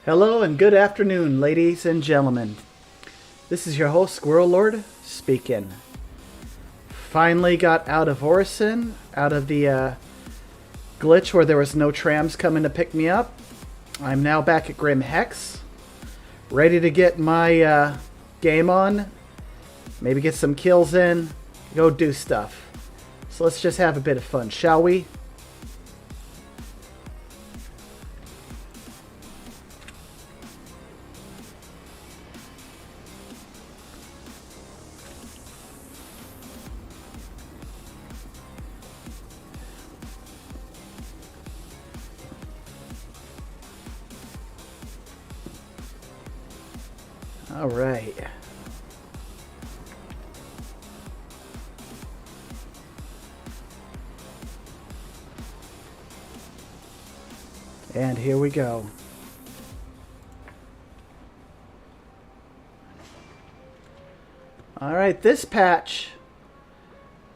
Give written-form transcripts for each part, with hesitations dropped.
Hello and good afternoon, ladies and gentlemen. This is your host, Squirrel Lord, speaking. Finally got out of Orison, out of the glitch where there was no trams coming to pick me up. I'm now back at Grim Hex, ready to get my game on, maybe get some kills in, go do stuff. So let's just have a bit of fun, shall we? All right. And here we go. All right, this patch,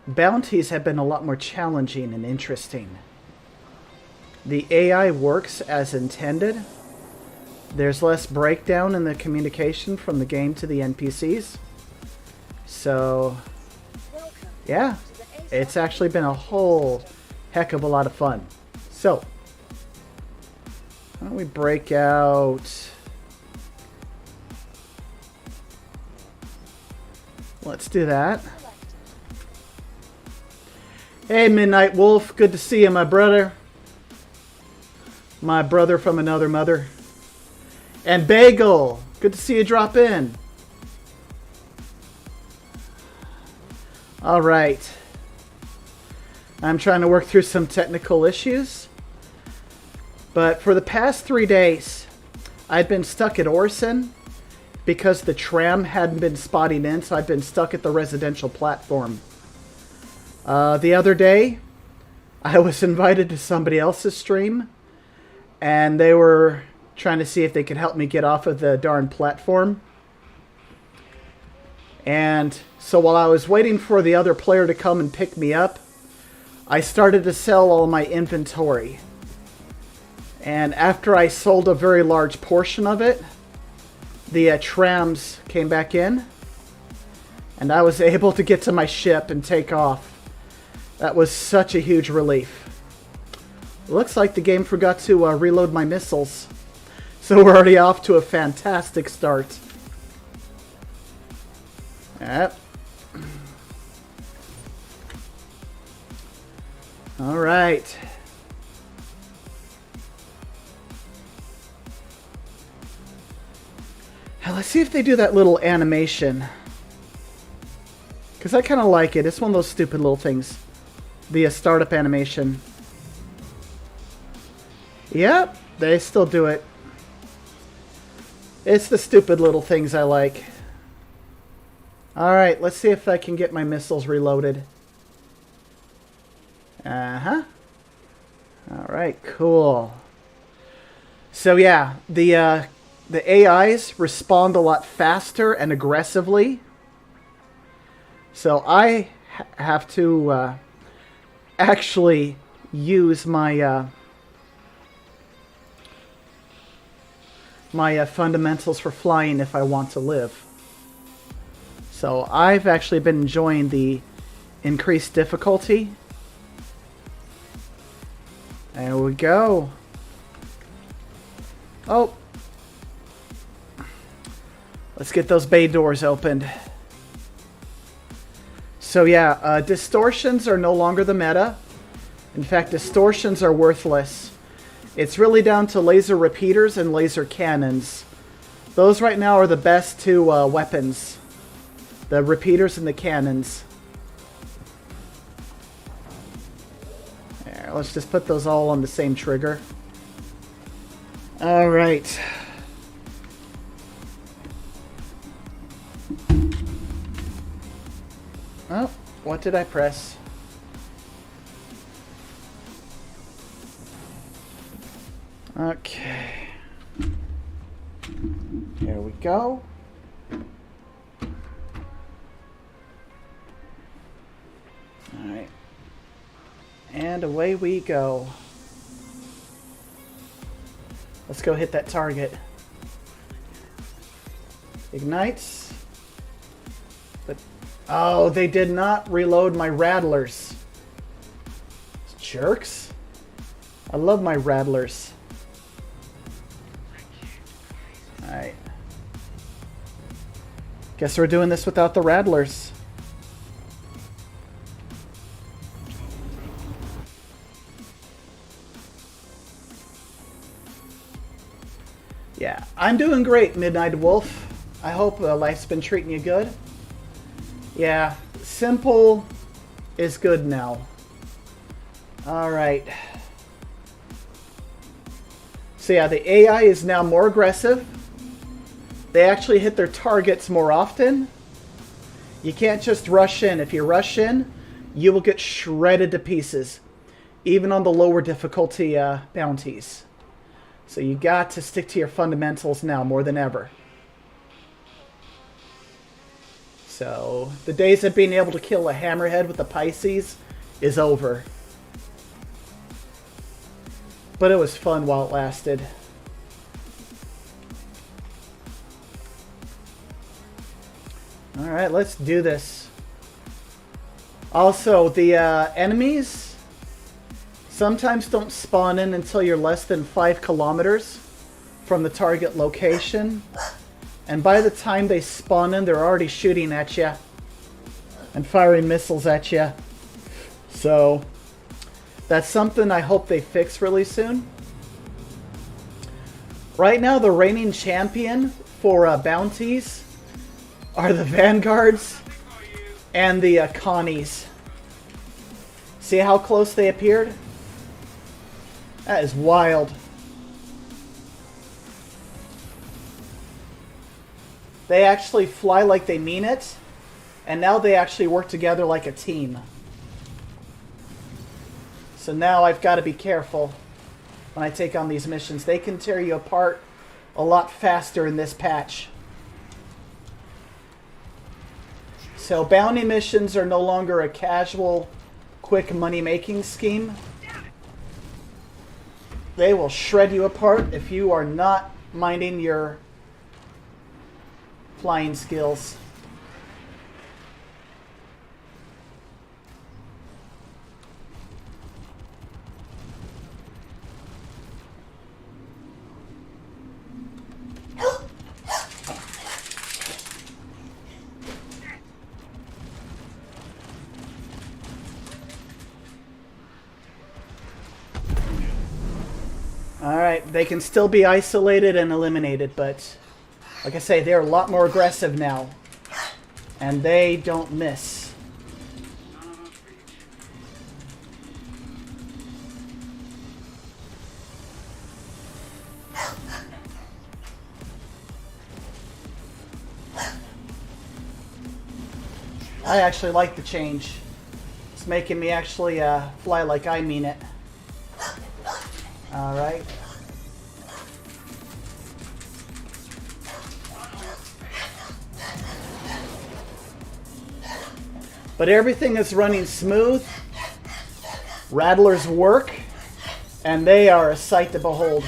bounties have been a lot more challenging and interesting. The AI works as intended. There's less breakdown in the communication from the game to the NPCs. So, yeah, it's actually been a whole heck of a lot of fun. So, why don't we break out... Let's do that. Hey, Midnight Wolf. Good to see you, my brother. My brother from another mother. And Bagel, good to see you drop in. All right. I'm trying to work through some technical issues. But for the past 3 days, I've been stuck at Orison because the tram hadn't been spotting in, so I've been stuck at the residential platform. The other day, I was invited to somebody else's stream, and they were trying to see if they could help me get off of the darn platform. And so while I was waiting for the other player to come and pick me up, I started to sell all my inventory. And after I sold a very large portion of it, the trams came back in, and I was able to get to my ship and take off. That was such a huge relief. Looks like the game forgot to reload my missiles. So we're already off to a fantastic start. Yep. All right. Now let's see if they do that little animation. Because I kind of like it. It's one of those stupid little things. The startup animation. Yep, they still do it. It's the stupid little things I like. Alright, let's see if I can get my missiles reloaded. Uh-huh. Alright, cool. So yeah, the AIs respond a lot faster and aggressively. So I have to actually use my... my fundamentals for flying if I want to live. So I've actually been enjoying the increased difficulty. There we go. Oh. Let's get those bay doors opened. So yeah, distortions are no longer the meta. In fact, distortions are worthless. It's really down to laser repeaters and laser cannons. Those right now are the best two weapons. The repeaters and the cannons. There, let's just put those all on the same trigger. Alright. Oh, what did I press? Okay. Here we go. Alright. And away we go. Let's go hit that target. Ignites. But oh, they did not reload my rattlers. Jerks. I love my rattlers. Alright. Guess we're doing this without the rattlers. Yeah, I'm doing great, Midnight Wolf. I hope life's been treating you good. Yeah, simple is good now. Alright. So yeah, the AI is now more aggressive. They actually hit their targets more often. You can't just rush in. If you rush in, you will get shredded to pieces. Even on the lower difficulty bounties. So you got to stick to your fundamentals now more than ever. So the days of being able to kill a hammerhead with the Pisces is over. But it was fun while it lasted. Alright, let's do this. Also, the enemies sometimes don't spawn in until you're less than 5 kilometers from the target location. And by the time they spawn in, they're already shooting at you and firing missiles at you. So that's something I hope they fix really soon. Right now, the reigning champion for bounties are the Vanguards and the Connies. See how close they appeared? That is wild. They actually fly like they mean it, and now they actually work together like a team. So now I've got to be careful when I take on these missions. They can tear you apart a lot faster in this patch. So bounty missions are no longer a casual, quick money-making scheme. They will shred you apart if you are not minding your flying skills. Alright, they can still be isolated and eliminated, but like I say, they're a lot more aggressive now. And they don't miss. I actually like the change. It's making me actually fly like I mean it. Alright. But everything is running smooth. Rattlers work. And they are a sight to behold.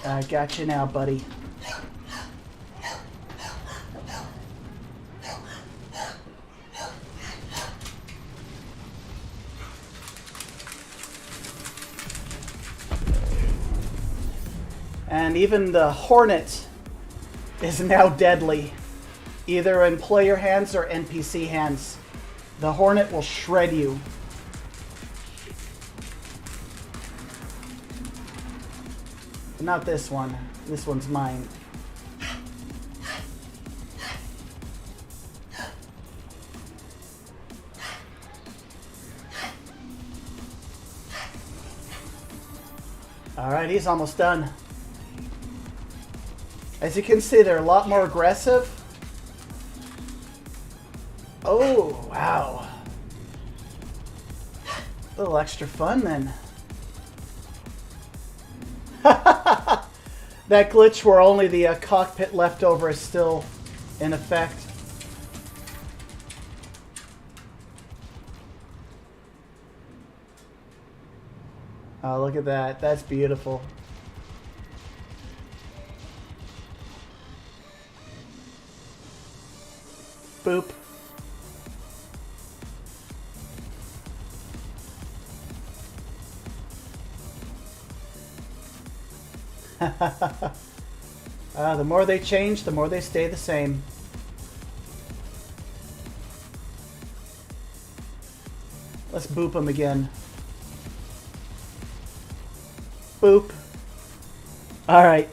I got you now, buddy. And even the Hornet is now deadly, either in player hands or NPC hands. The Hornet will shred you. Not this one. This one's mine. Alright, he's almost done. As you can see, they're a lot more aggressive. Oh, wow. A little extra fun then. That glitch where only the cockpit leftover is still in effect. Oh, look at that. That's beautiful. Boop. The more they change, the more they stay the same. Let's boop them again. Boop. Alright.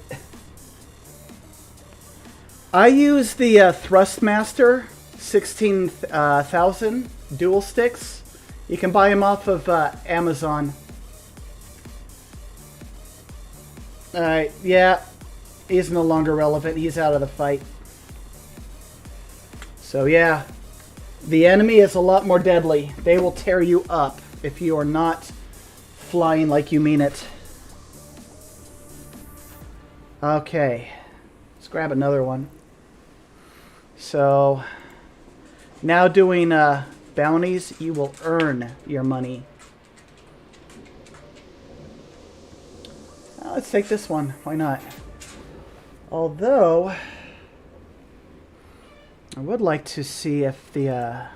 I use the Thrustmaster 16,000 dual sticks. You can buy them off of Amazon. Alright, yeah. He's no longer relevant. He's out of the fight. So yeah. The enemy is a lot more deadly. They will tear you up if you are not flying like you mean it. Okay. Let's grab another one. So, now doing bounties, you will earn your money. Let's take this one. Why not? Although, I would like to see if the...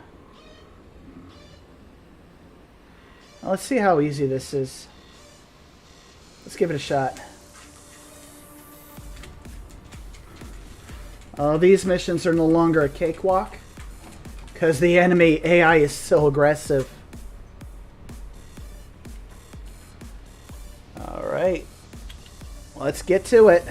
let's see how easy this is. Let's give it a shot. These missions are no longer a cakewalk because the enemy AI is so aggressive. Alright, let's get to it.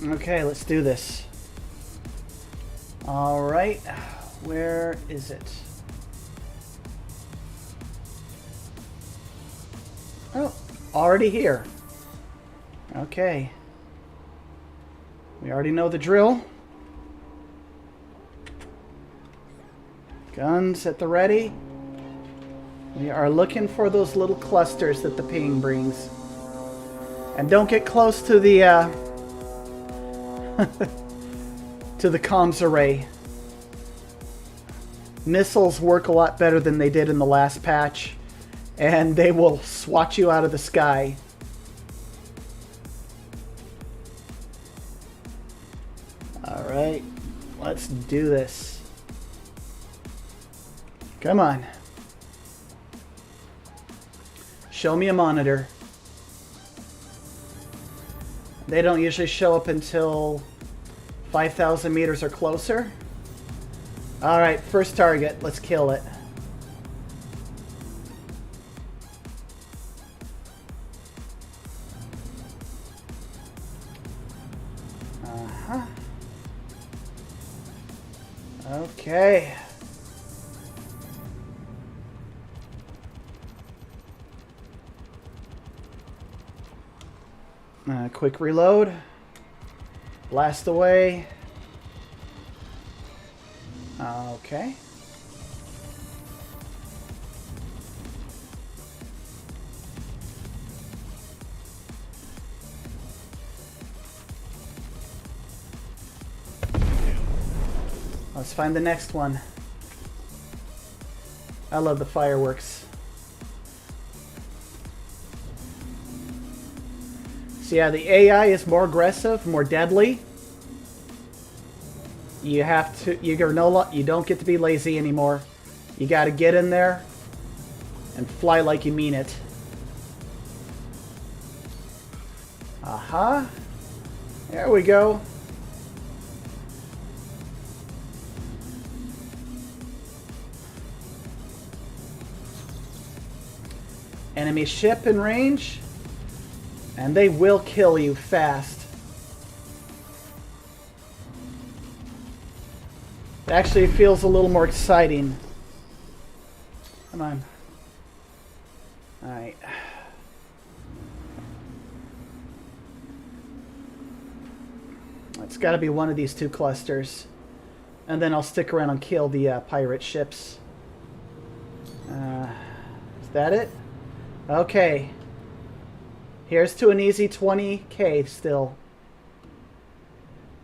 Okay, let's do this. Alright, where is it? Oh, already here. Okay. We already know the drill. Guns at the ready. We are looking for those little clusters that the ping brings. And don't get close to the to the comms array. Missiles work a lot better than they did in the last patch, and they will swat you out of the sky. Alright, let's do this. Come on. Show me a monitor. They don't usually show up until 5,000 meters or closer. Alright, first target. Let's kill it. Uh-huh. Okay. Quick reload. Blast away. Okay. Let's find the next one. I love the fireworks. So yeah, the AI is more aggressive, more deadly. You don't get to be lazy anymore. You got to get in there And fly like you mean it. Aha. There we go. Enemy ship in range. And they will kill you fast. It actually feels a little more exciting. Come on. Alright. It's got to be one of these two clusters. And then I'll stick around and kill the pirate ships. Is that it? Okay. Here's to an easy 20k still.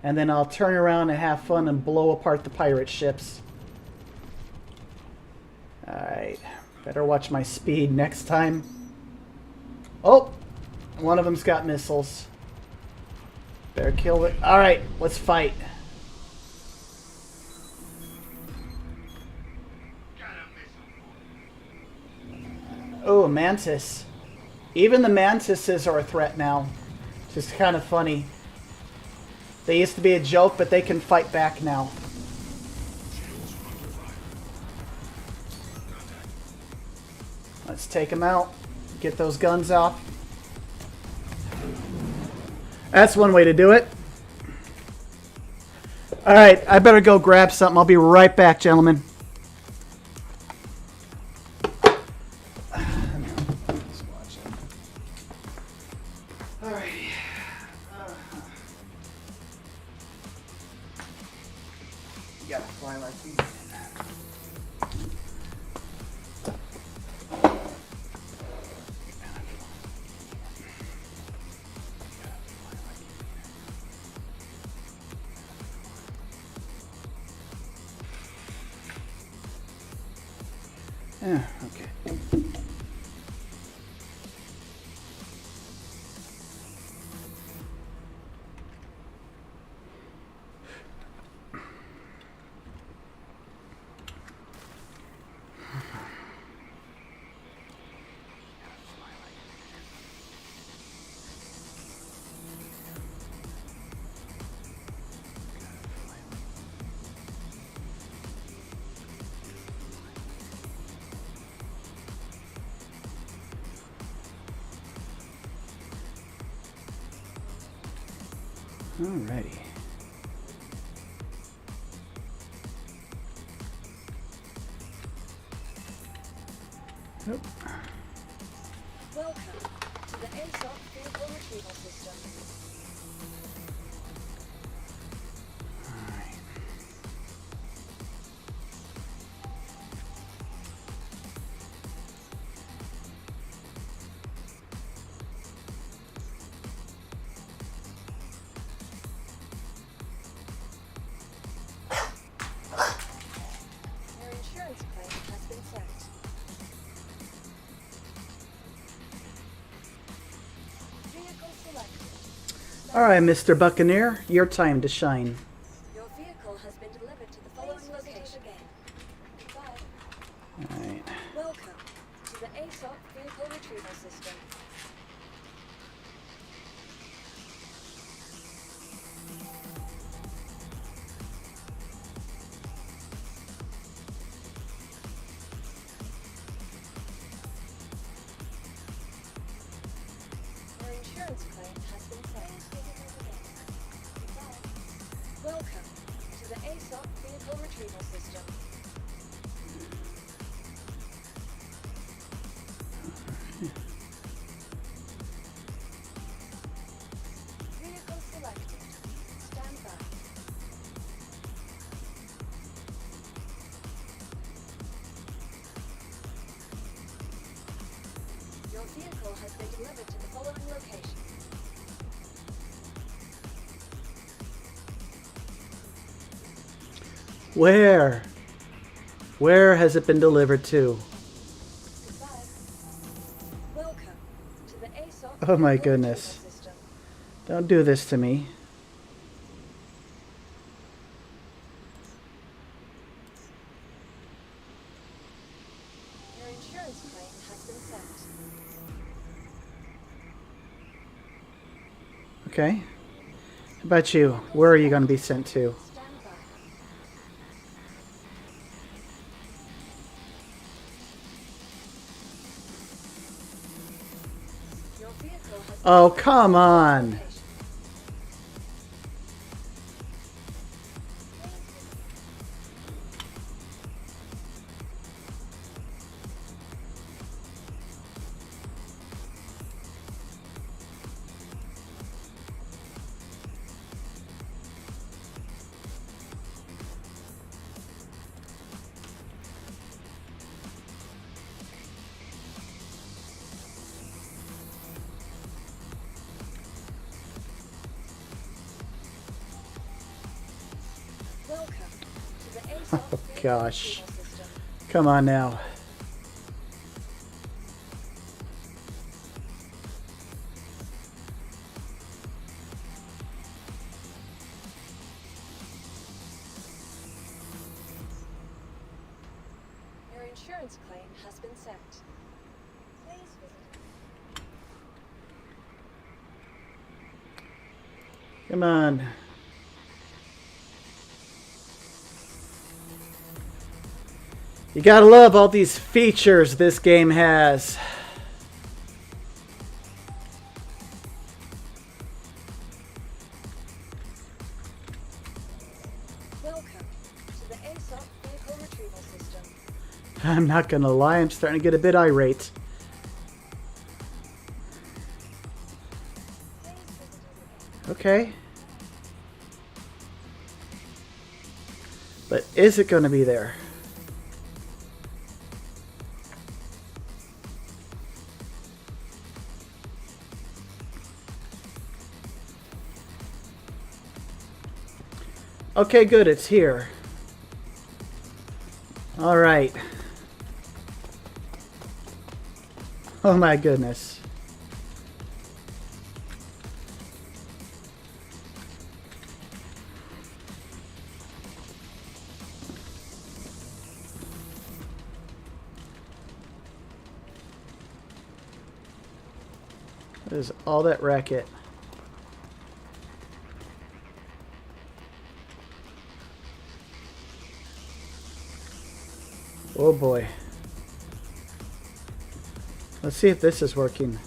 And then I'll turn around and have fun and blow apart the pirate ships. Alright. Better watch my speed next time. Oh! One of them's got missiles. Better kill it. Alright, let's fight. Oh, a mantis. Even the mantises are a threat now. It's just kind of funny. They used to be a joke, but they can fight back now. Let's take them out. Get those guns off. That's one way to do it. Alright, I better go grab something. I'll be right back, gentlemen. Yeah, okay. Alrighty. Nope. Welcome to the ASOC vehicle retrieval system. Alright. Your insurance claim has been sent. Vehicle selected. Alright, Mr. Buccaneer, your time to shine. Your vehicle has been delivered to the following location. Goodbye. Alright. Welcome to the ASOC vehicle retrieval system. Your insurance claim has been sent. Goodbye. Welcome to the ASOC vehicle retrieval system. Vehicle selected. Stand by. Your vehicle has been delivered to the following location. Where? Where has it been delivered to? Goodbye. Welcome to the ASOC Oh my vehicle goodness. retrieval system. Don't do this to me. Your insurance claim Okay. How about you? Where are you going to be sent to? Stand by. Your vehicle has been Oh, delivered come to the on. location. Welcome to the ASOP Oh, vehicle gosh. retrieval system. Come on now. Your insurance claim has been sent. Please visit. Come on. You gotta love all these features this game has. Welcome to the ASOP vehicle retrieval system. I'm not gonna lie, I'm starting to get a bit irate. Please visit us again. Okay. But is it gonna be there? Okay, good, it's here. Alright. Oh my goodness. What is all that racket? Oh boy. Let's see if this is working.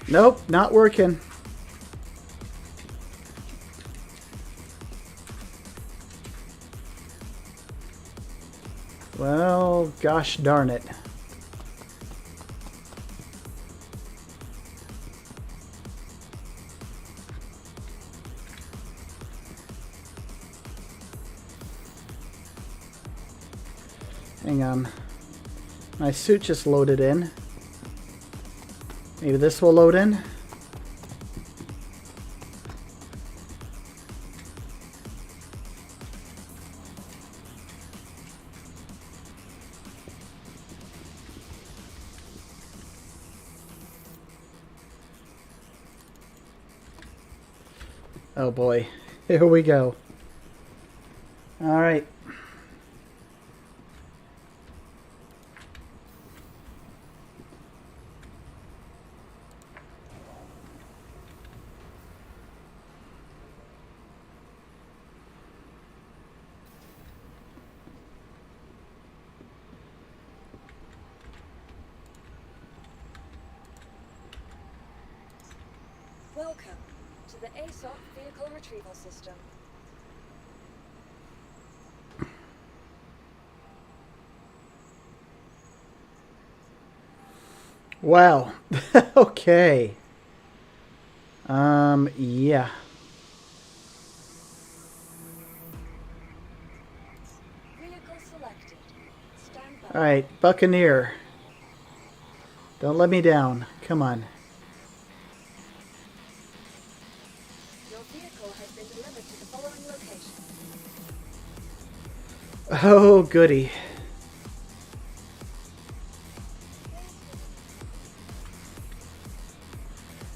Nope, not working. Well, gosh darn it. Hang on. My suit just loaded in. Maybe this will load in. Oh boy. Here we go. All right. Welcome to the ASOP vehicle retrieval system. Wow. Okay. Yeah. Vehicle selected. Stand by. All right, Buccaneer. Don't let me down. Come on. Your vehicle has been delivered to the following location. Oh, goody.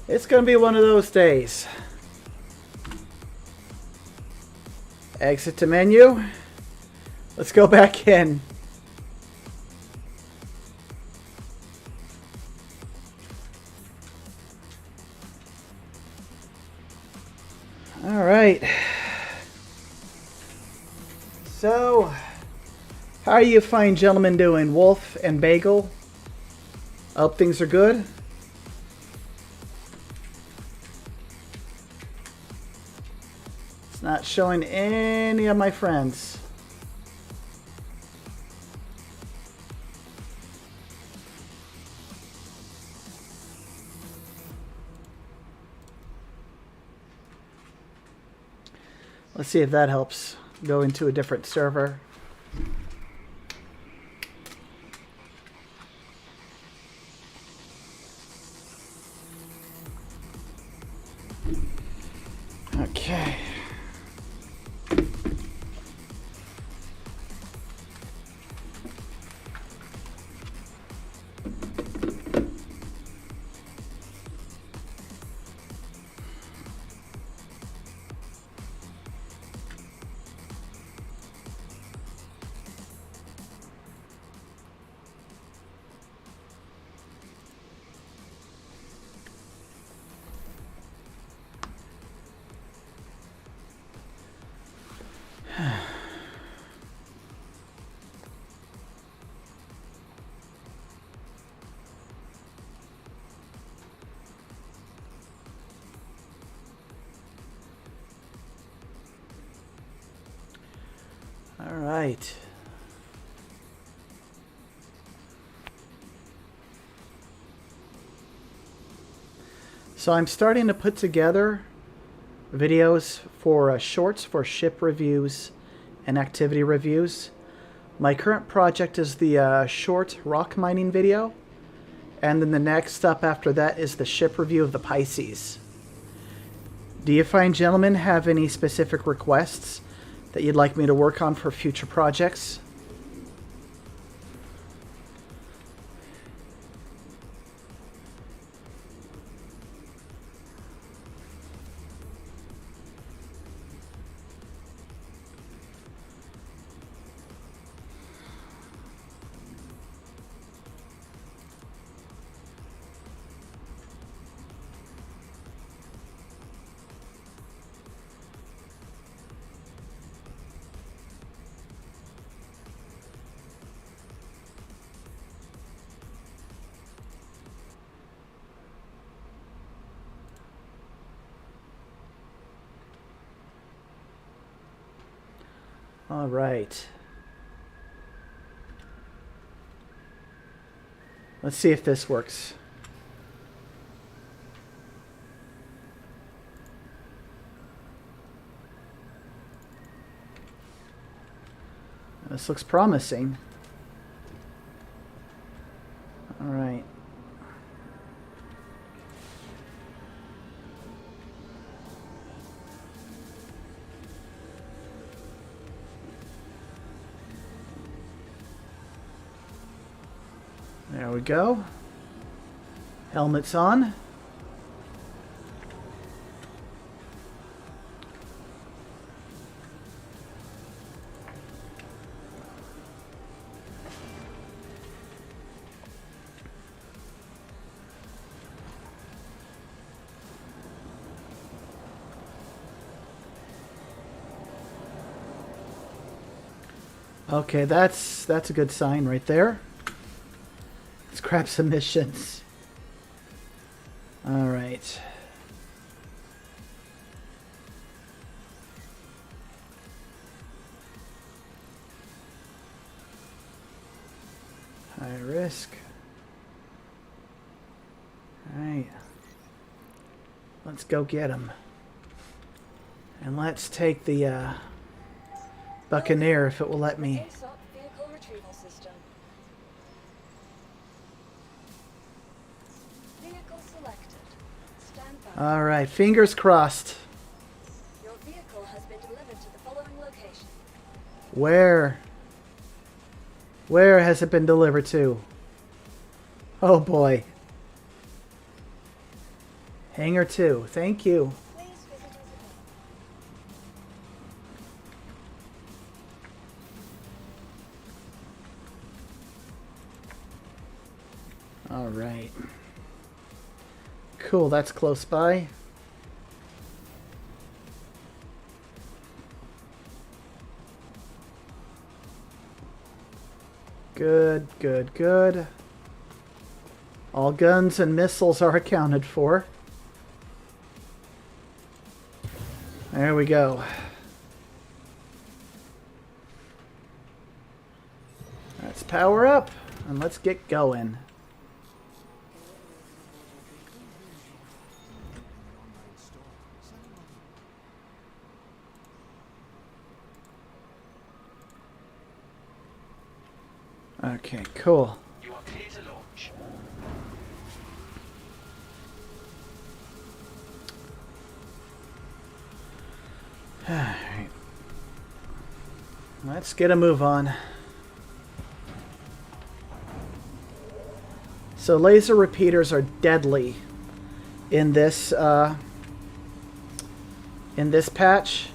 It's gonna be one of those days. Exit to menu. Let's go back in. All right. So, how are you fine gentlemen doing? Wolf and Bagel? I hope things are good. It's not showing any of my friends. Let's see if that helps. Go into a different server. Okay. All right. So I'm starting to put together videos for shorts for ship reviews and activity reviews. My current project is the short rock mining video, and then the next up after that is the ship review of the Pisces. Do you fine gentlemen have any specific requests that you'd like me to work on for future projects? All right. Let's see if this works. This looks promising. All right. There we go. Helmets on. Okay, that's a good sign right there. Let's grab some missions. All right. High risk. All right. Let's go get him. And let's take the Buccaneer if it will let me. ASOP vehicle retrieval system. Vehicle selected. Stand by. All right, fingers crossed. Your vehicle has been delivered to the following location. Where? Where has it been delivered to? Oh boy. Hangar 2. Thank you. Please visit us again. All right. Cool, that's close by. Good, good, good. All guns and missiles are accounted for. There we go. Let's power up and let's get going. Okay, cool. You are clear to launch. Alright. Let's get a move on. So laser repeaters are deadly in this patch,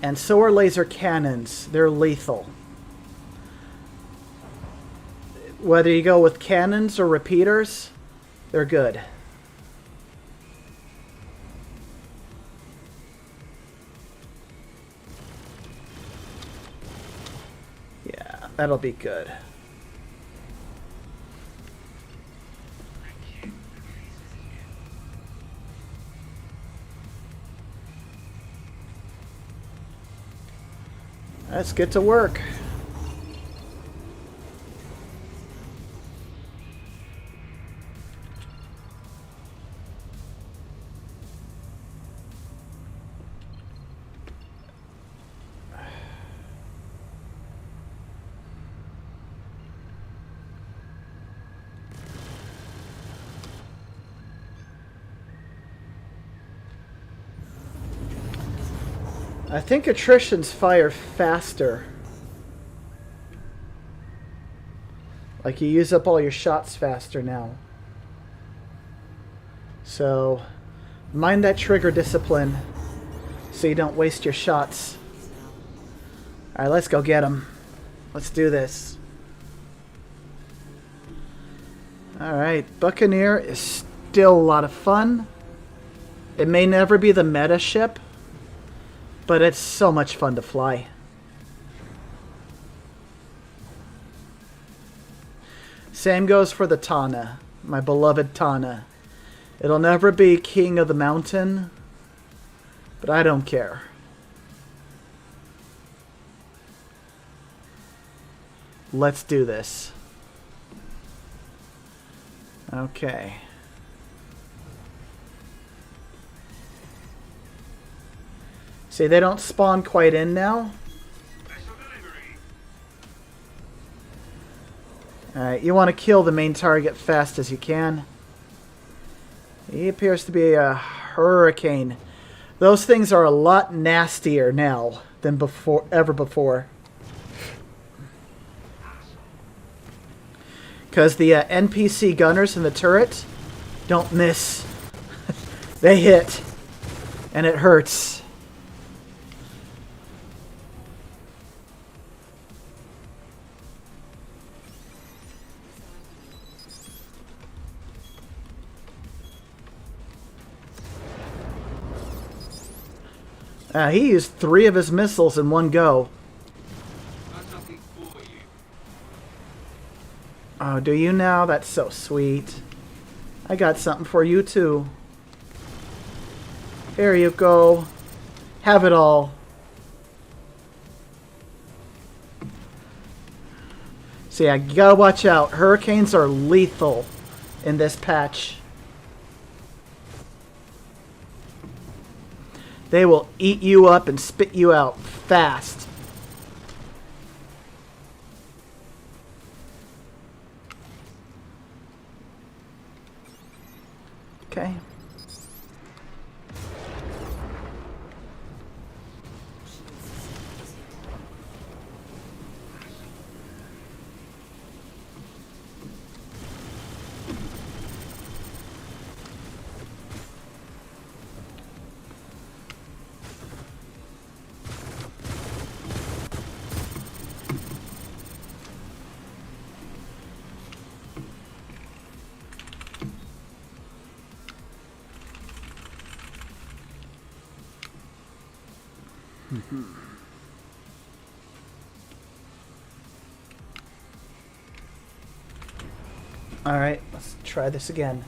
and so are laser cannons. They're lethal. Whether you go with cannons or repeaters, they're good. Yeah, that'll be good. Let's get to work. I think attritions fire faster. Like you use up all your shots faster now. So mind that trigger discipline so you don't waste your shots. Alright, let's go get them. Let's do this. Alright, Buccaneer is still a lot of fun. It may never be the meta ship, but it's so much fun to fly. Same goes for the Tana, my beloved Tana. It'll never be king of the mountain, but I don't care. Let's do this. Okay. See, they don't spawn quite in now. Alright, you want to kill the main target fast as you can. He appears to be a hurricane. Those things are a lot nastier now than ever before. Because the NPC gunners in the turret don't miss. They hit. And it hurts. He used 3 of his missiles in one go. Oh, do you now? That's so sweet. I got something for you too. Here you go. Have it all. So yeah, you gotta watch out. Hurricanes are lethal in this patch. They will eat you up and spit you out fast. Okay. Alright, let's try this again.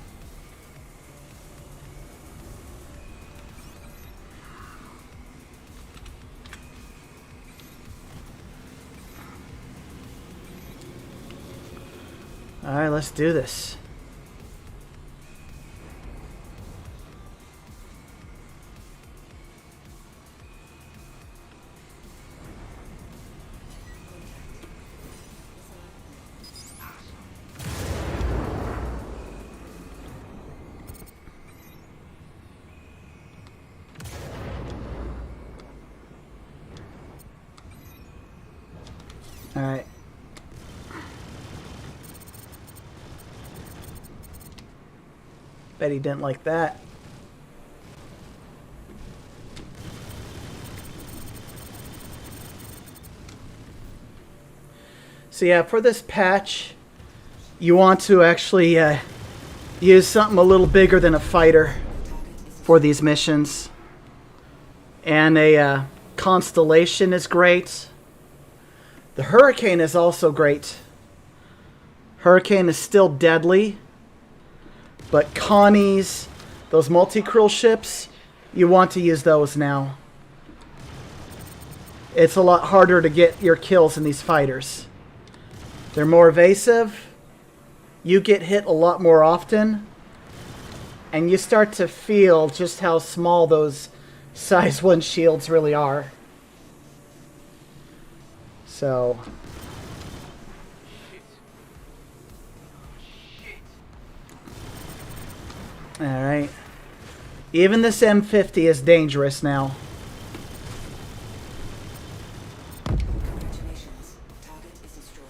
Alright, let's do this. Alright. Bet he didn't like that. So yeah, for this patch, you want to actually use something a little bigger than a fighter for these missions. And a Constellation is great. The Hurricane is also great. Hurricane is still deadly. But Connies, those multi-crew ships, you want to use those now. It's a lot harder to get your kills in these fighters. They're more evasive. You get hit a lot more often. And you start to feel just how small those size 1 shields really are. So... Alright. Even this M50 is dangerous now. Congratulations. Target is destroyed.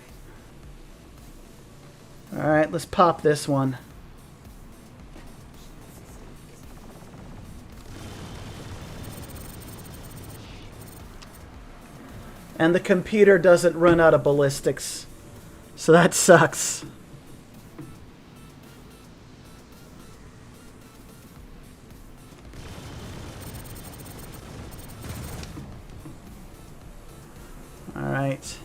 Alright, let's pop this one. And the computer doesn't run out of ballistics. So that sucks. Alright.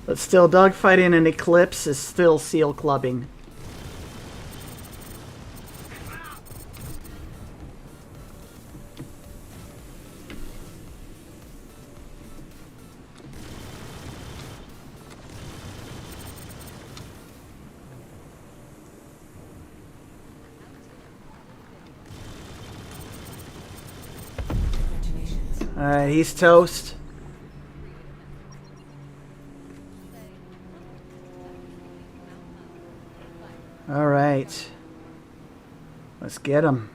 But still, dogfighting in Eclipse is still seal clubbing. Alright, he's toast. Alright. Let's get him.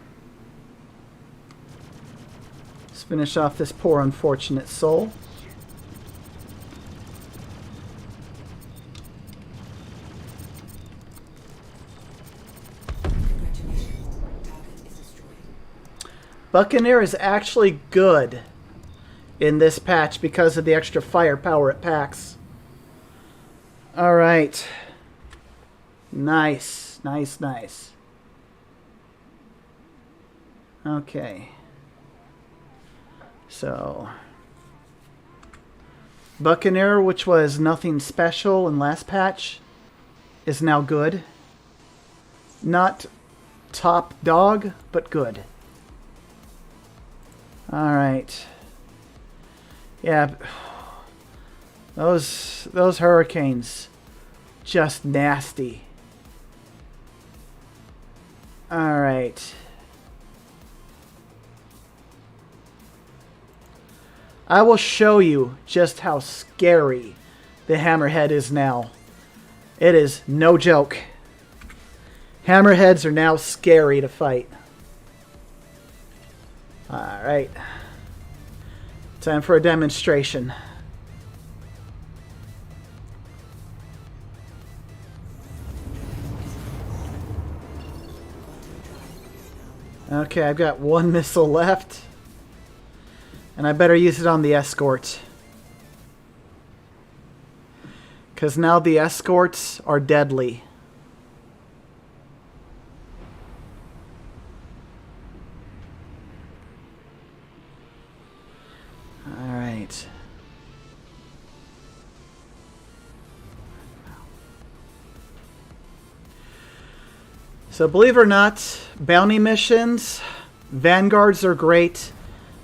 Let's finish off this poor unfortunate soul. Congratulations. Target is destroyed. Buccaneer is actually good in this patch because of the extra firepower it packs. Alright. Nice, nice, nice. Okay. So, Buccaneer, which was nothing special in last patch, is now good. Not top dog, but good. Alright. Yeah, those hurricanes, just nasty. Alright. I will show you just how scary the Hammerhead is now. It is no joke. Hammerheads are now scary to fight. Alright. Time for a demonstration. Okay, I've got 1 missile left. And I better use it on the escort. Because now the escorts are deadly. Alright. So believe it or not, bounty missions, Vanguards are great,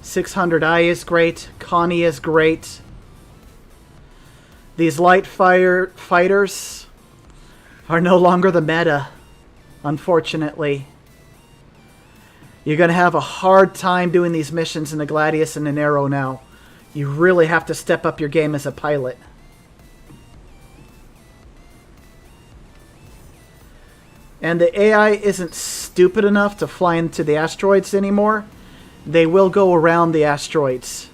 600i is great, Connie is great. These light fire fighters are no longer the meta, unfortunately. You're going to have a hard time doing these missions in the Gladius and the Nero now. You really have to step up your game as a pilot. And the AI isn't stupid enough to fly into the asteroids anymore. They will go around the asteroids.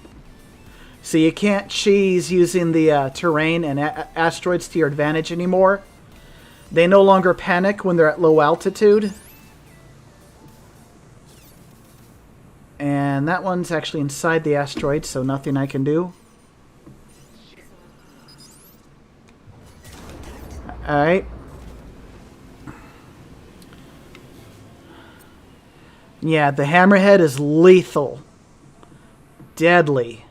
So you can't cheese using the terrain and asteroids to your advantage anymore. They no longer panic when they're at low altitude. And that one's actually inside the asteroid, so nothing I can do. Alright. Yeah, the hammerhead is lethal. Deadly.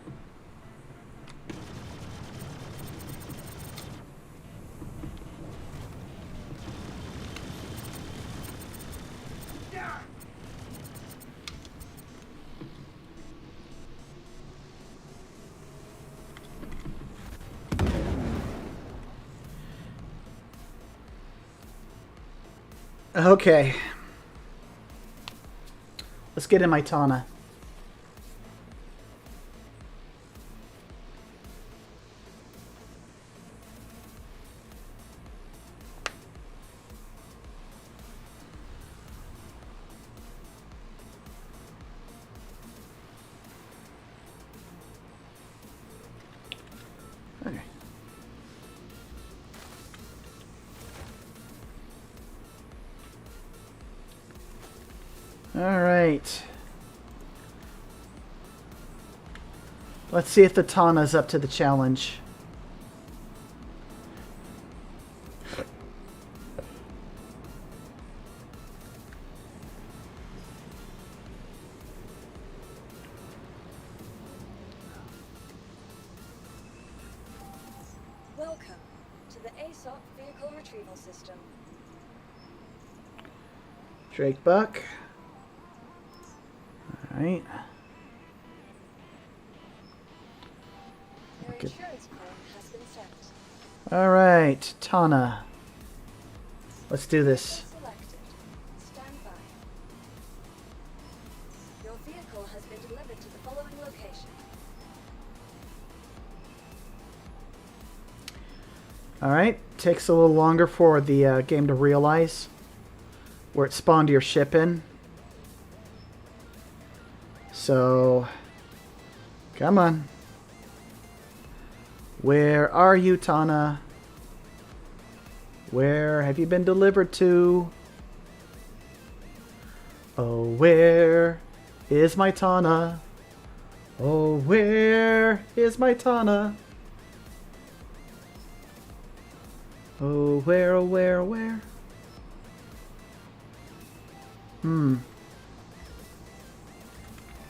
Okay. Let's get in my Tana. Okay. All right. Let's see if the Tana's up to the challenge. Welcome to the ASOC vehicle retrieval system. Drake Buck. All right. Your insurance claim has been sent. All right, Tana. Let's do this. Selected. Stand by. Your vehicle has been delivered to the following location. All right. Takes a little longer for the game to realize where it spawned your ship in. So, come on. Where are you, Tana? Where have you been delivered to? Oh, where is my Tana? Oh, where is my Tana? Oh, where, oh, where, oh, where?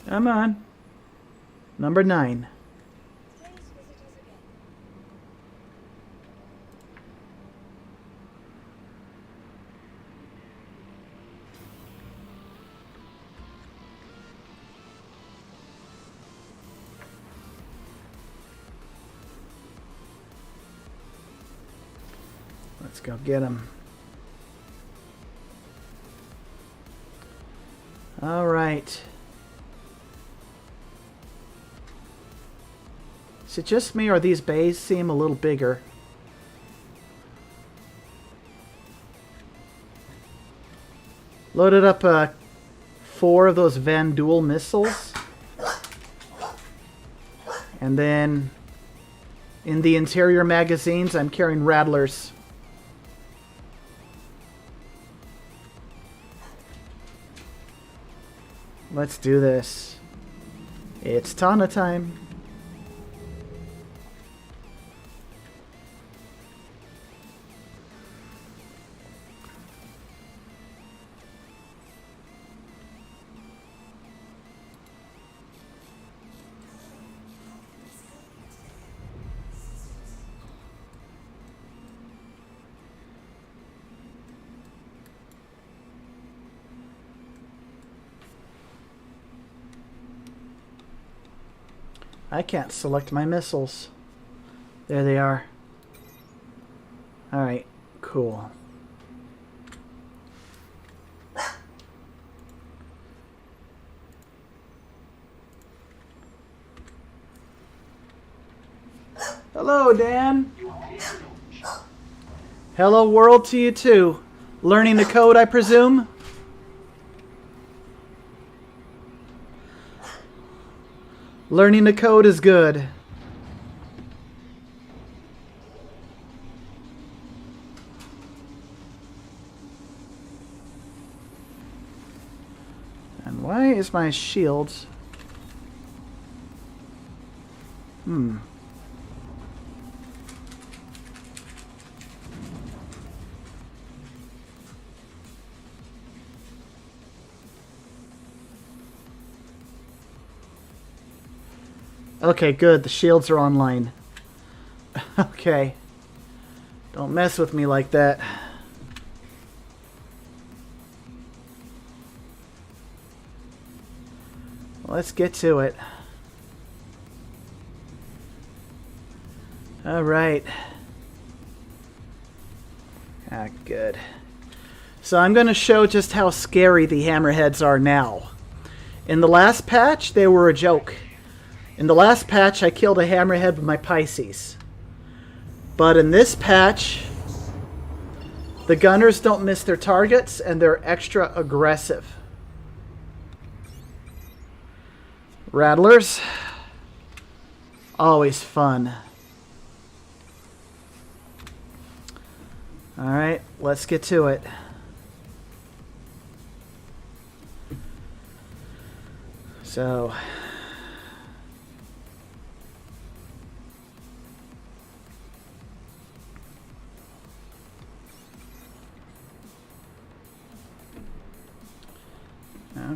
Come on. Number 9. Please visit us again. Let's go get him. All right. Is it just me or these bays seem a little bigger? Loaded up 4 of those Van Duel missiles. And then in the interior magazines, I'm carrying Rattlers. Let's do this. It's Tana time. I can't select my missiles. There they are. Alright, cool. Hello, Dan. Hello, world, to you too. Learning the code, I presume? Learning the code is good. And why is my shield... Okay, good. The shields are online. Okay. Don't mess with me like that. Let's get to it. Alright. Ah, good. So I'm going to show just how scary the hammerheads are now. In the last patch, they were a joke. In the last patch, I killed a hammerhead with my Pisces. But in this patch, the gunners don't miss their targets, and they're extra aggressive. Rattlers. Always fun. Alright, let's get to it. So...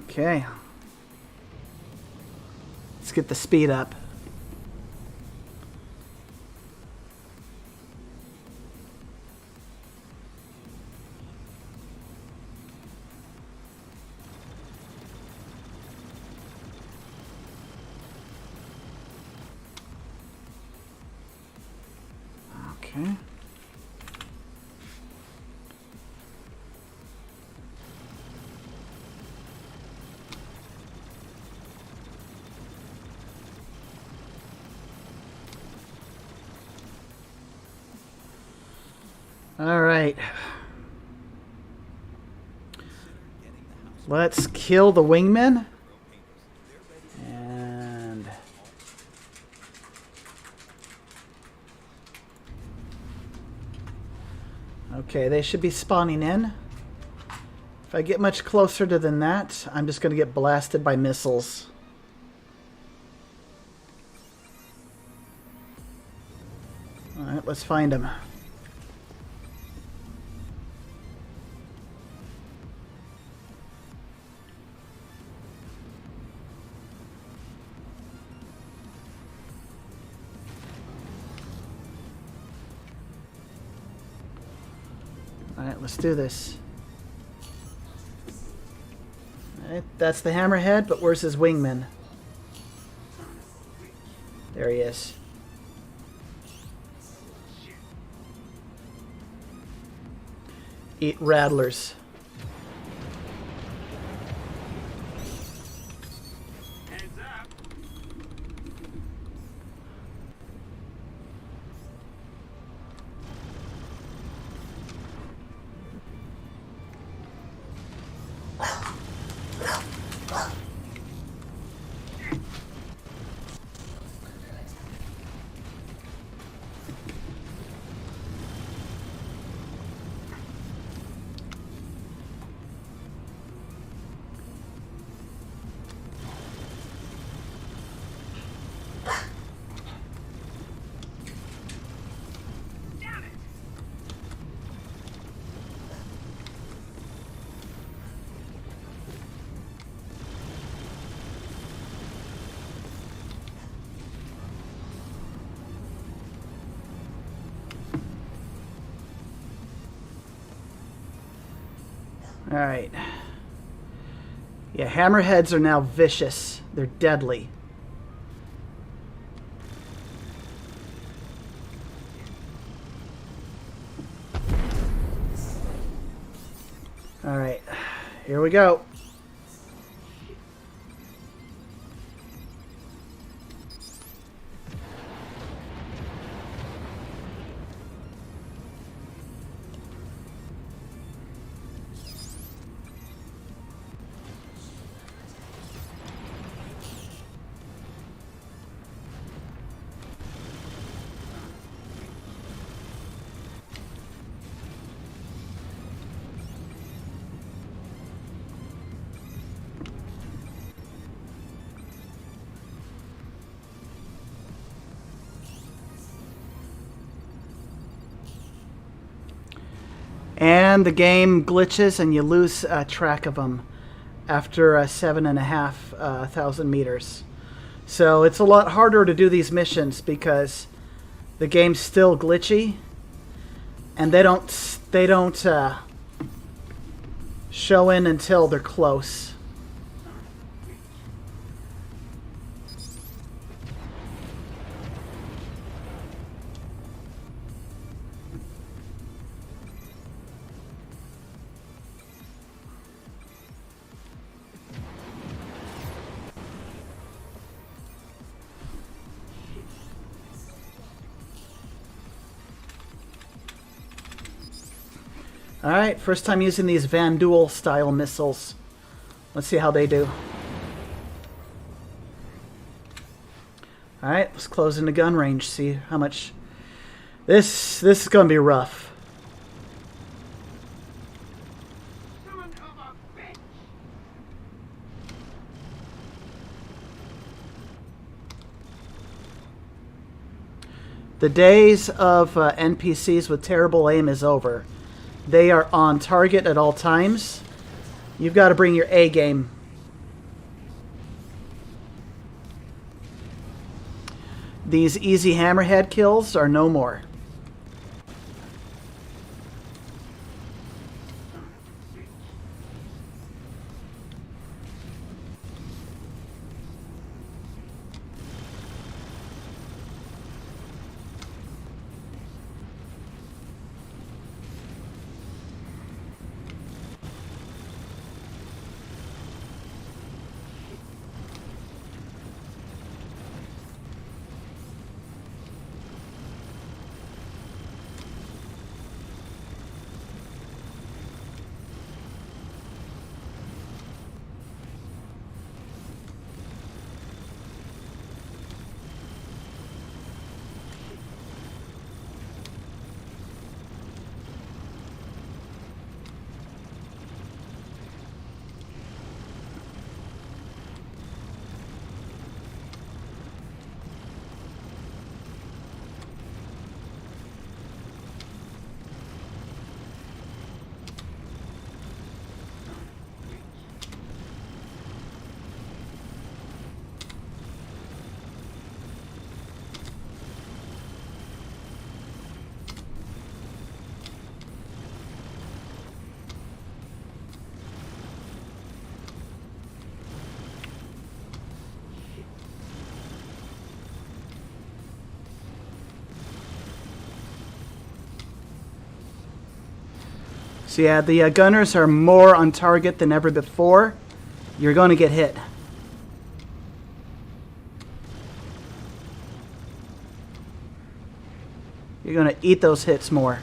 Okay. Let's get the speed up. Okay. All right. Let's kill the wingmen. And okay, they should be spawning in. If I get much closer to than that, I'm just going to get blasted by missiles. All right, let's find them. Alright, let's do this. Alright, that's the hammerhead, but where's his wingman? There he is. Eat rattlers. Alright. Yeah, hammerheads are now vicious. They're deadly. Alright, here we go. And the game glitches and you lose track of them after 7,500 meters. So it's a lot harder to do these missions because the game's still glitchy and they don't show in until they're close. Alright, first time using these Van Duel style missiles. Let's see how they do. Alright, let's close into gun range, see how much... This is going to be rough. The days of NPCs with terrible aim is over. They are on target at all times. You've got to bring your A game. These easy hammerhead kills are no more. So yeah, the gunners are more on target than ever before. You're going to get hit. You're going to eat those hits more.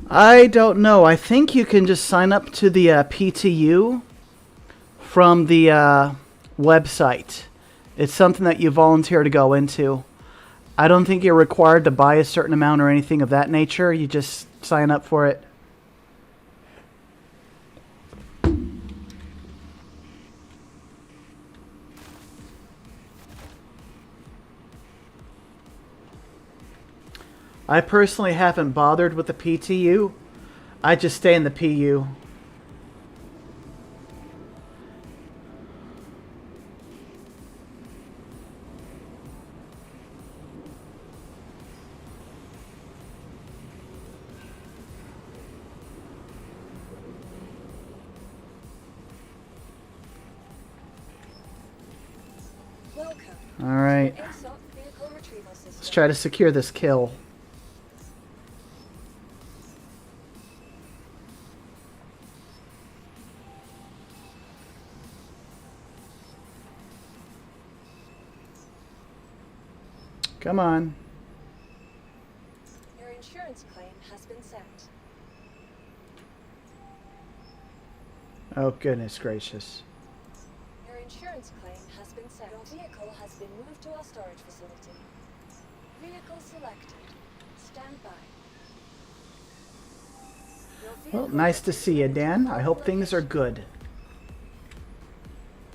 I don't know. I think you can just sign up to the PTU from the website. It's something that you volunteer to go into. I don't think you're required to buy a certain amount or anything of that nature. You just sign up for it. I personally haven't bothered with the PTU. I just stay in the PU. Welcome. All right. ASOC vehicle retrieval system. Let's try to secure this kill. Come on. Your insurance claim has been sent. Oh, goodness gracious. Your insurance claim has been sent. Your vehicle has been moved to our storage facility. Vehicle selected. Stand by. Your Well, vehicle nice has to been see you, moved to Dan. I our hope things are location. good.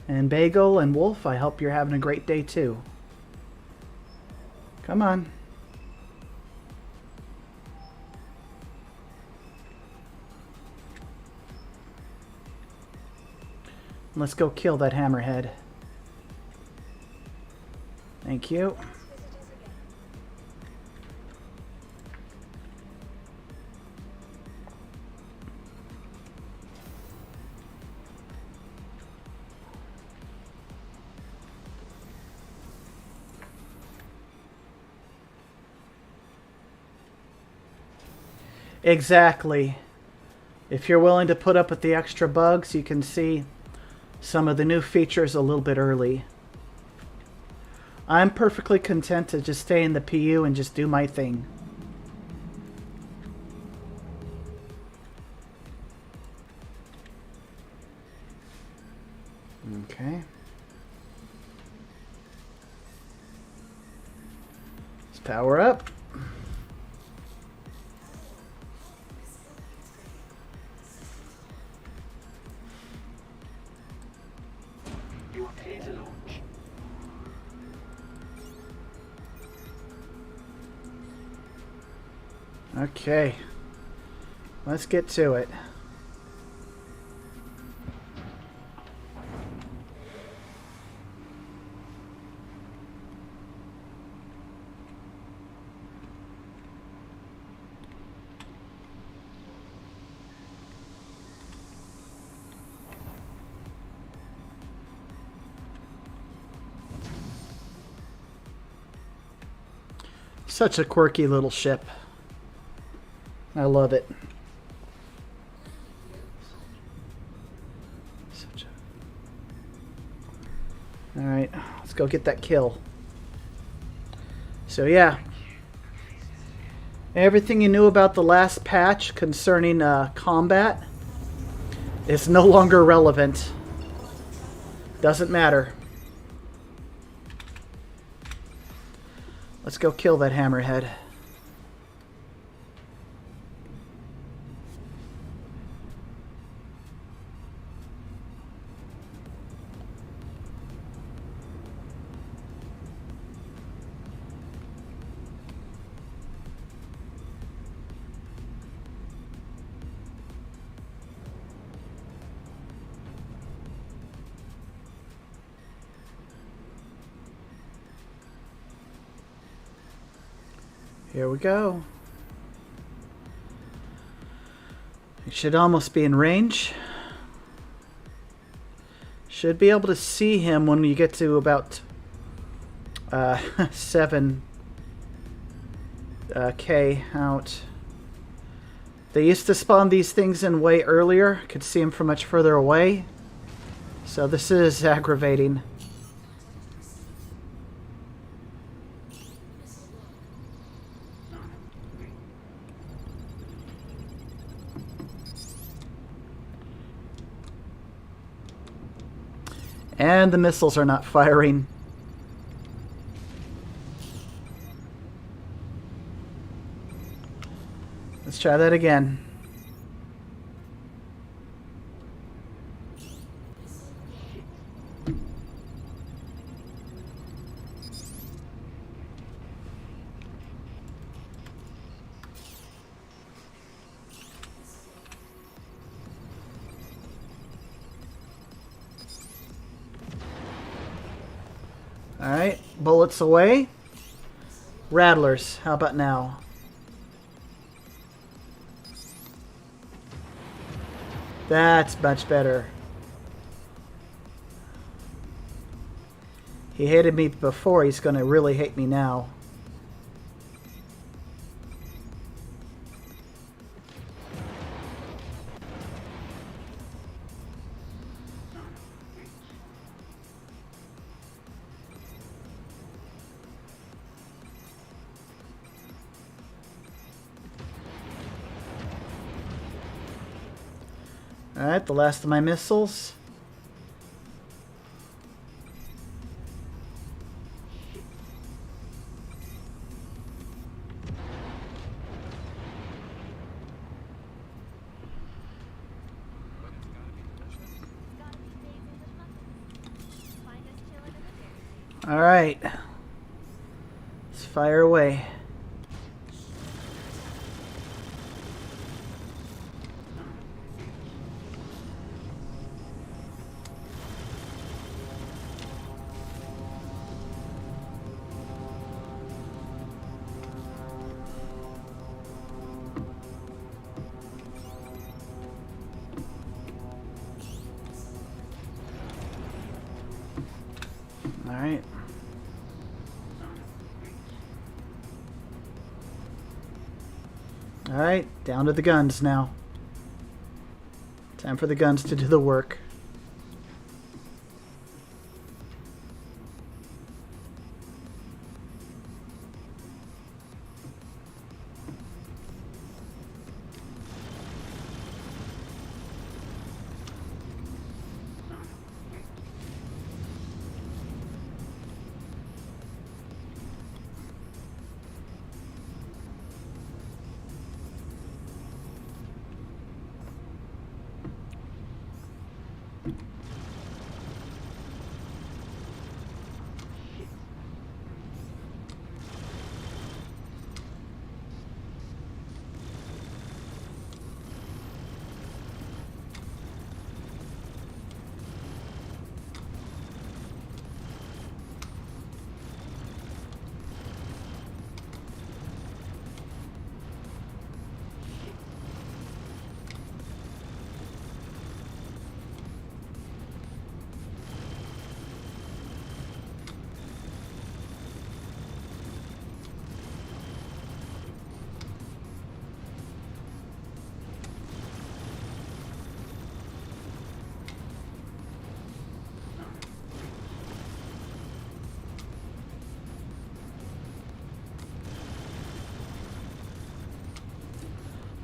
And Bagel and Wolf, I hope you're having a great day too. Come on. Let's go kill that hammerhead. Thank you. Visitors again. Exactly. If you're willing to put up with the extra bugs, you can see some of the new features a little bit early. I'm perfectly content to just stay in the PU and just do my thing. Okay. Let's power up. Okay. Let's get to it. Such a quirky little ship. I love it. Alright, let's go get that kill. So yeah. Everything you knew about the last patch concerning combat is no longer relevant. Doesn't matter. Let's go kill that hammerhead. Here we go. It should almost be in range. Should be able to see him when you get to about 7 K out. They used to spawn these things in way earlier. Could see him from much further away. So this is aggravating. And the missiles are not firing. Let's try that again. Alright, bullets away. Rattlers, how about now? That's much better. He hated me before, he's gonna really hate me now. Alright, the last of my missiles. Alright. Let's fire away. Alright. Alright, down to the guns now. Time for the guns to do the work.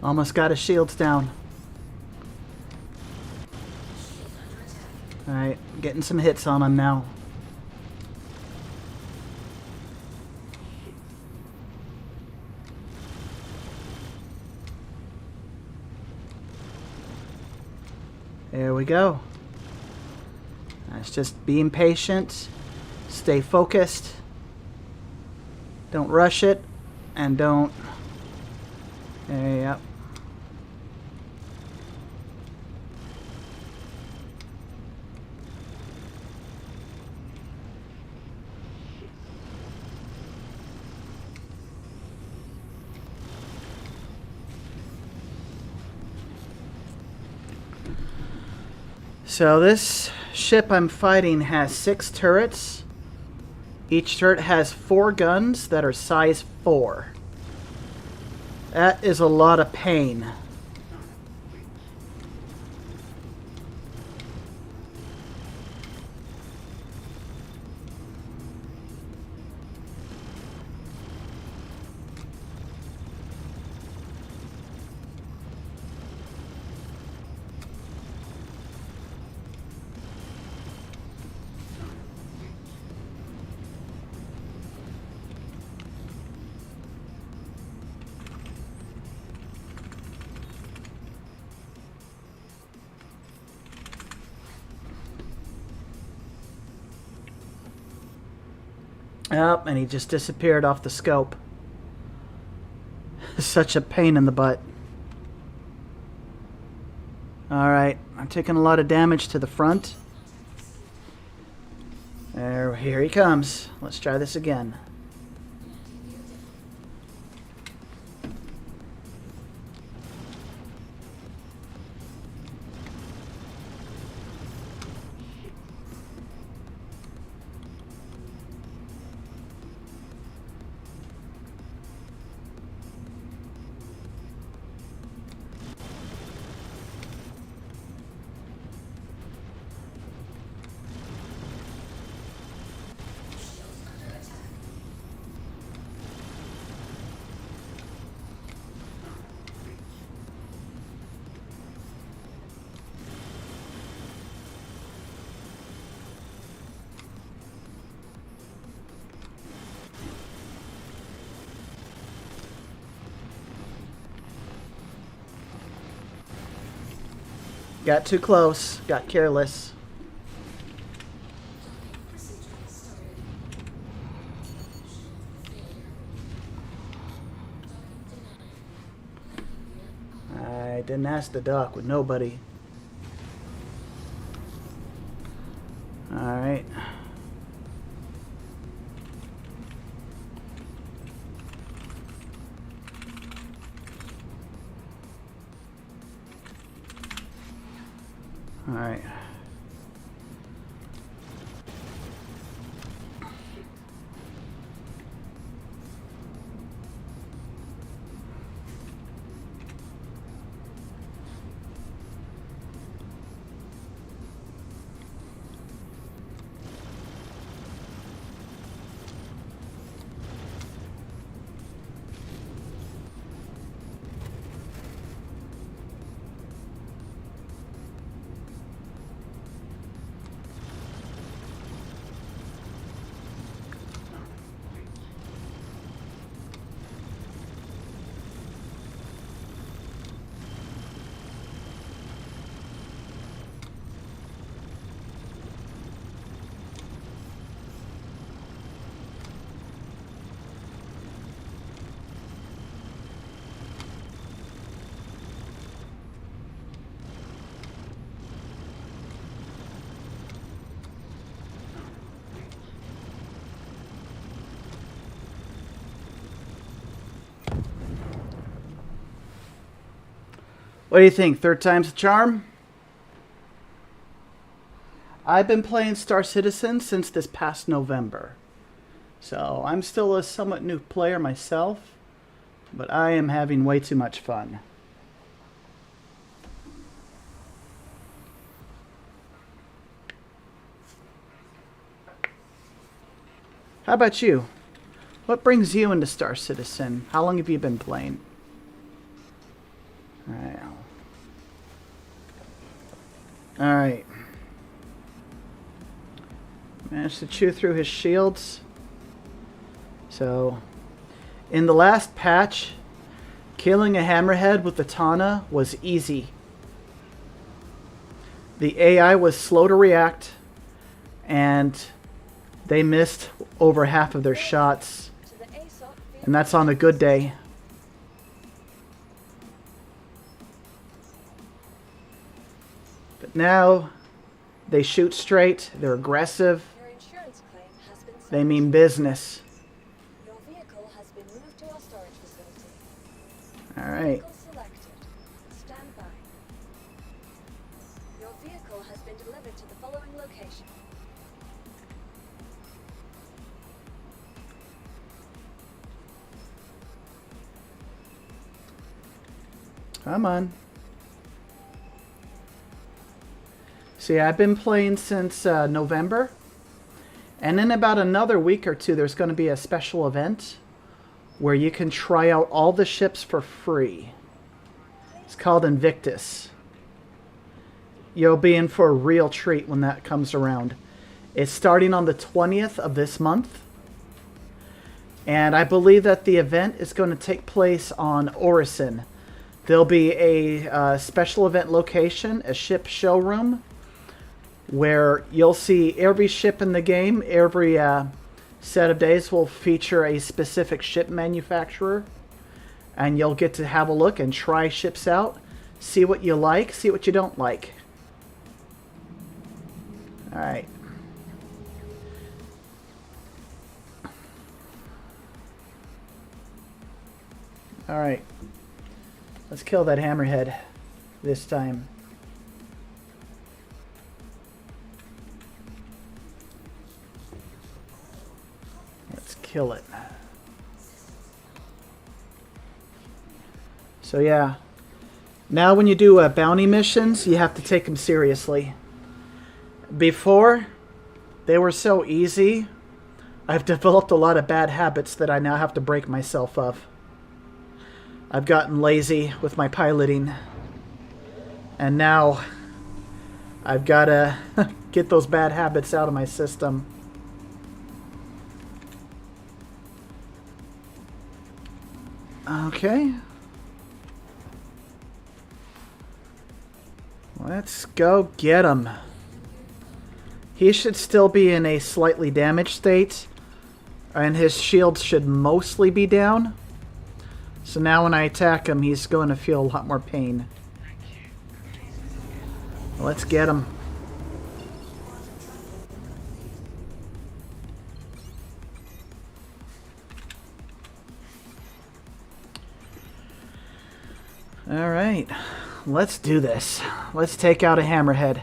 Almost got his shields down. Alright, getting some hits on him now. There we go. That's just being patient. Stay focused. Don't rush it. And don't... Yep. So this ship I'm fighting has 6 turrets. Each turret has 4 guns that are size 4. That is a lot of pain. Oh, and he just disappeared off the scope. Such a pain in the butt. Alright, I'm taking a lot of damage to the front. Here he comes. Let's try this again. Got too close. Got careless. I didn't ask the duck with nobody. Alright. Alright. What do you think? Third time's the charm? I've been playing Star Citizen since this past November. So I'm still a somewhat new player myself, but I am having way too much fun. How about you? What brings you into Star Citizen? How long have you been playing? Alright. Alright. Managed to chew through his shields. So, in the last patch, killing a hammerhead with the Tana was easy. The AI was slow to react, and they missed over half of their shots. And that's on a good day. But now, they shoot straight, they're aggressive, they mean business. Your vehicle has been moved to our storage facility. Alright. Vehicle selected. Stand by. Your vehicle has been delivered to the following location. Come on. See, I've been playing since November. And in about another week or two, there's going to be a special event where you can try out all the ships for free. It's called Invictus. You'll be in for a real treat when that comes around. It's starting on the 20th of this month. And I believe that the event is going to take place on Orison. There'll be a special event location, a ship showroom, where you'll see every ship in the game. Every set of days will feature a specific ship manufacturer, and you'll get to have a look and try ships out, see what you like, see what you don't like. Alright. Alright. Let's kill that hammerhead this time. Let's kill it. So yeah. Now when you do bounty missions, you have to take them seriously. Before, they were so easy. I've developed a lot of bad habits that I now have to break myself of. I've gotten lazy with my piloting. And now I've got to get those bad habits out of my system. Okay. Let's go get him. He should still be in a slightly damaged state, and his shield should mostly be down. So now when I attack him, he's going to feel a lot more pain. Let's get him. All right, let's do this. Let's take out a hammerhead.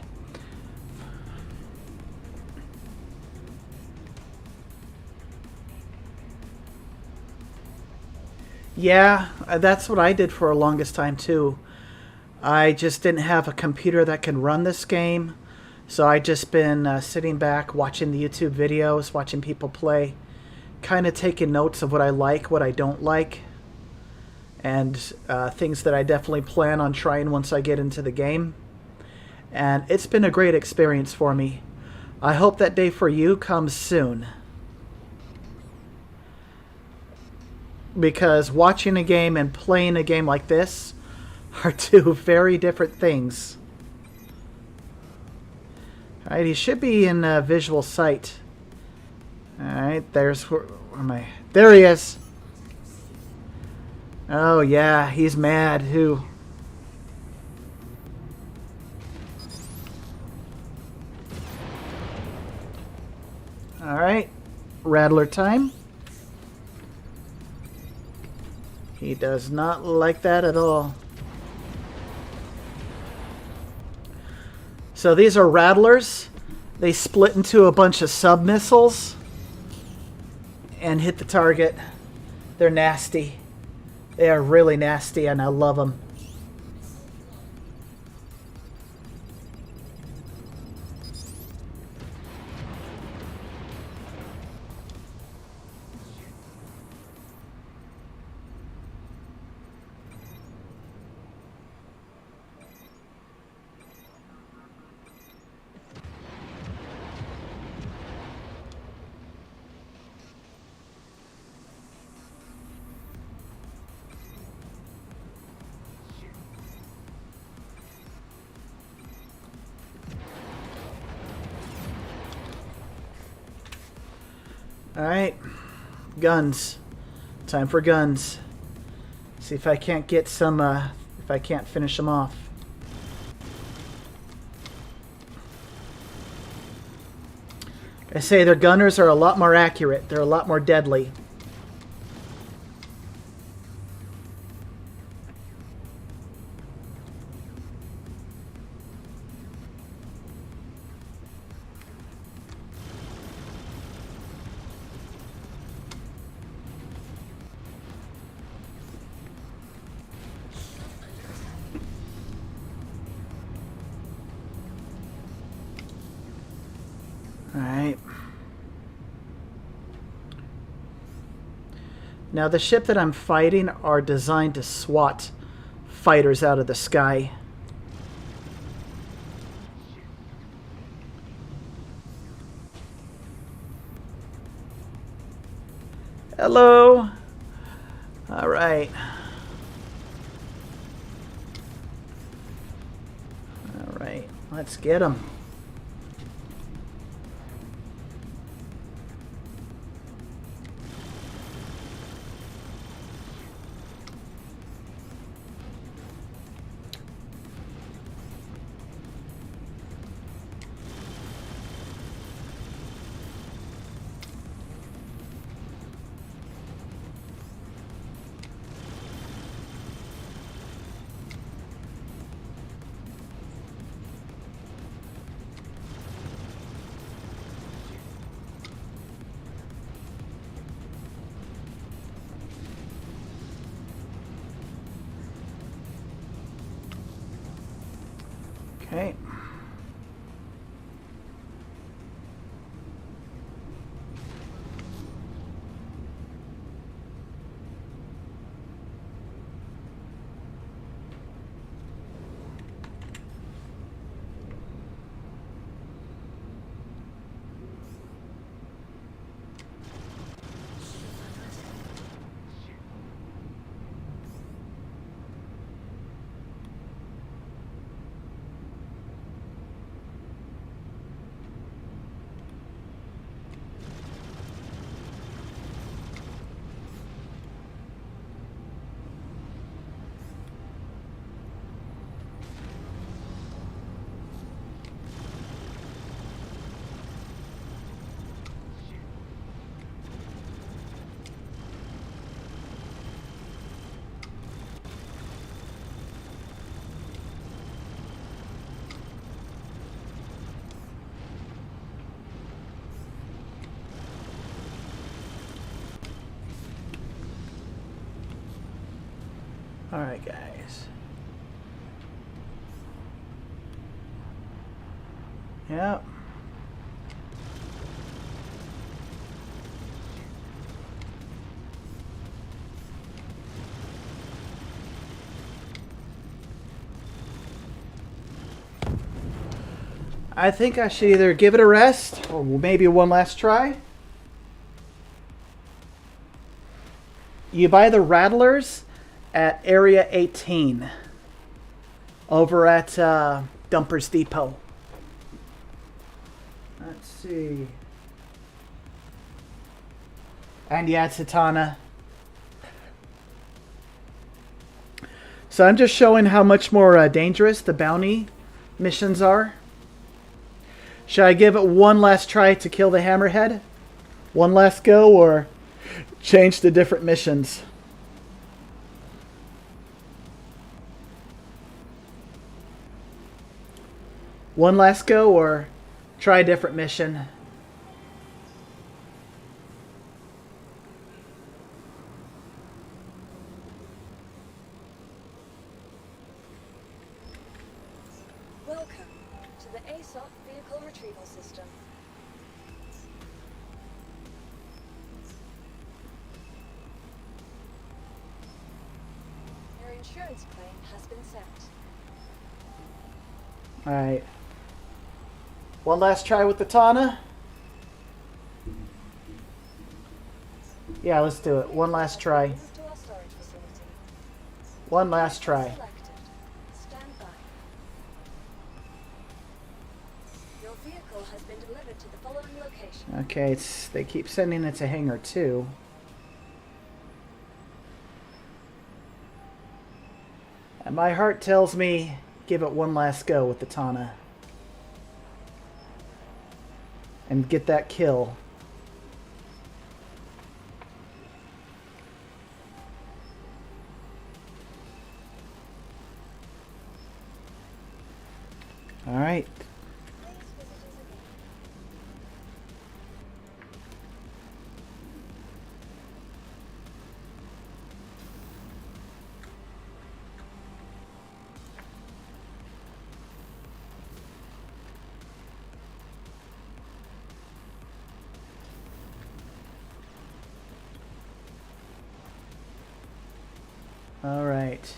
Yeah, that's what I did for the longest time too. I just didn't have a computer that can run this game, so I just been sitting back watching the YouTube videos, watching people play, kind of taking notes of what I like, what I don't like, and things that I definitely plan on trying once I get into the game. And it's been a great experience for me. I hope that day for you comes soon. Because watching a game and playing a game like this are two very different things. Alright, he should be in visual sight. Alright, where am I? There he is! Oh yeah, he's mad. Who? Alright, Rattler time. He does not like that at all. So these are rattlers. They split into a bunch of sub-missiles and hit the target. They're nasty. They are really nasty, and I love them. Alright, guns. Time for guns. See if I can't get some, if I can't finish them off. I say their gunners are a lot more accurate. They're a lot more deadly. Alright. Now the ship that I'm fighting are designed to swat fighters out of the sky. Hello. Alright. Alright, let's get them. Okay. All right, guys. Yep. I think I should either give it a rest or maybe one last try. You buy the Rattlers at Area 18 over at Dumpers Depot. Let's see. And yeah, it's Satana. So I'm just showing how much more dangerous the bounty missions are. Should I give it one last try to kill the Hammerhead? One last go, or change to different missions? One last go, or try a different mission? Welcome to the ASOC vehicle retrieval system. Your insurance claim has been sent. Alright. One last try with the Tana? Yeah, let's do it. One last try. Move to our storage facility. One last try. Selected. Stand by. Your vehicle has been delivered to the following location. Okay, they keep sending it to Hangar 2. And my heart tells me give it one last go with the Tana. And get that kill. Alright. Please visit us again. Alright.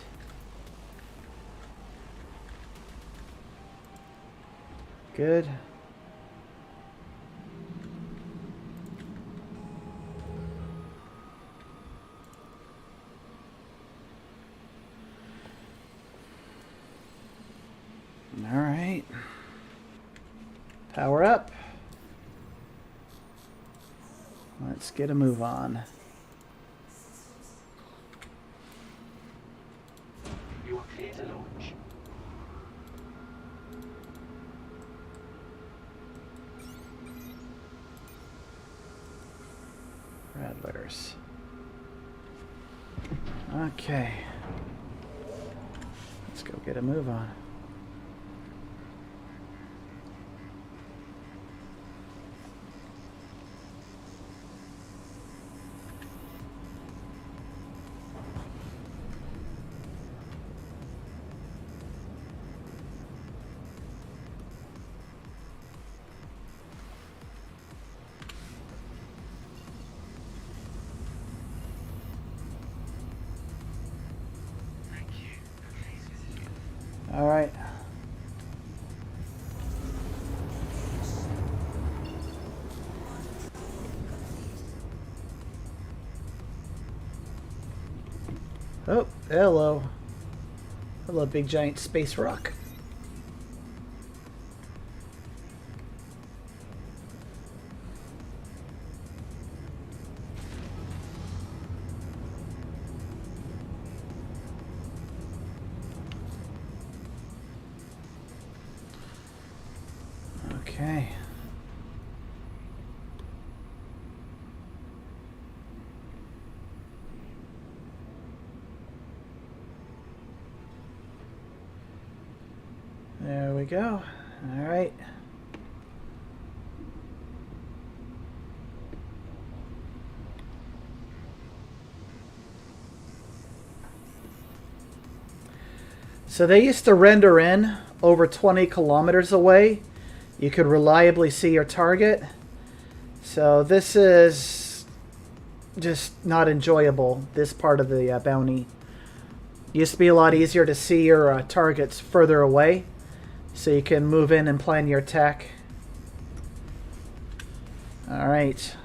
Good. Alright. Power up. Let's get a move on. You are clear to launch. Rattlers. Okay. Let's go get a move on. Oh, hello. Hello, big giant space rock. Okay. There we go. All right. So they used to render in over 20 kilometers away. You could reliably see your target. So this is just not enjoyable, this part of the bounty. Used to be a lot easier to see your targets further away, so you can move in and plan your attack. Alright.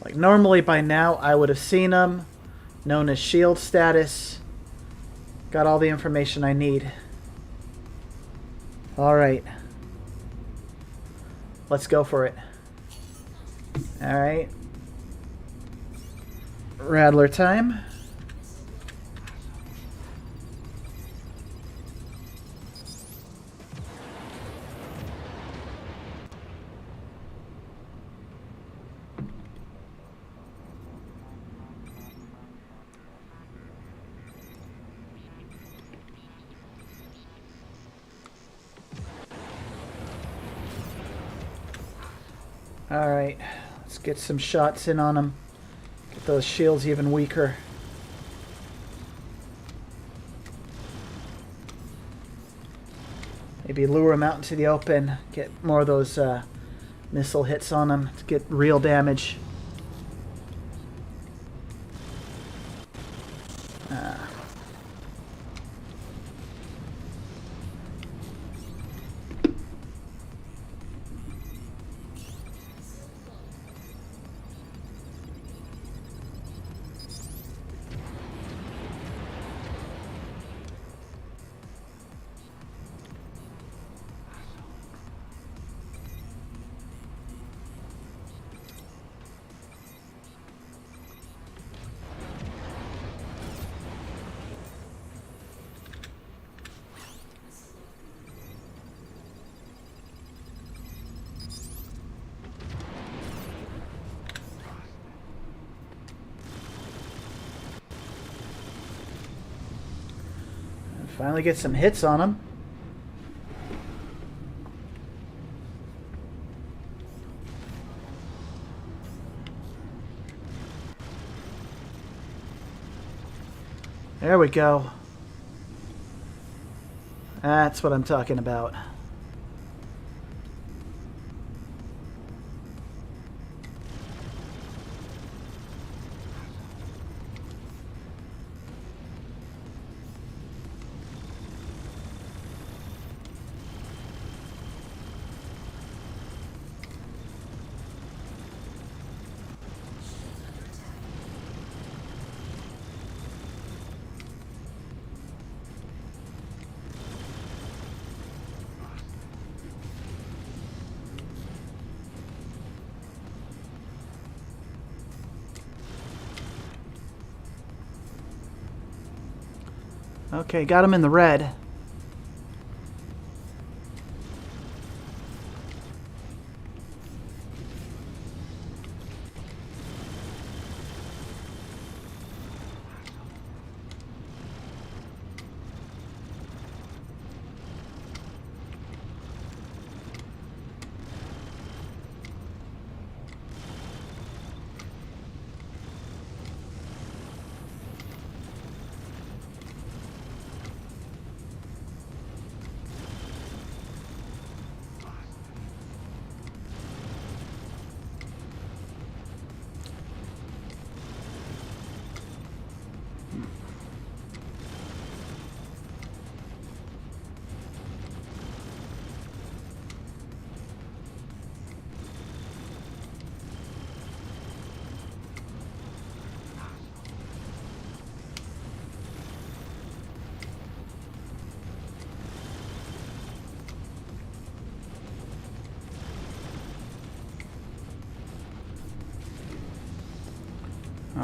Like normally by now I would have seen them, known as shield status. Got all the information I need. Alright. Let's go for it. Alright. Rattler time. Alright, let's get some shots in on them. Get those shields even weaker. Maybe lure them out into the open. Get more of those missile hits on them to get real damage. Finally get some hits on them. There we go. That's what I'm talking about. Okay, got him in the red.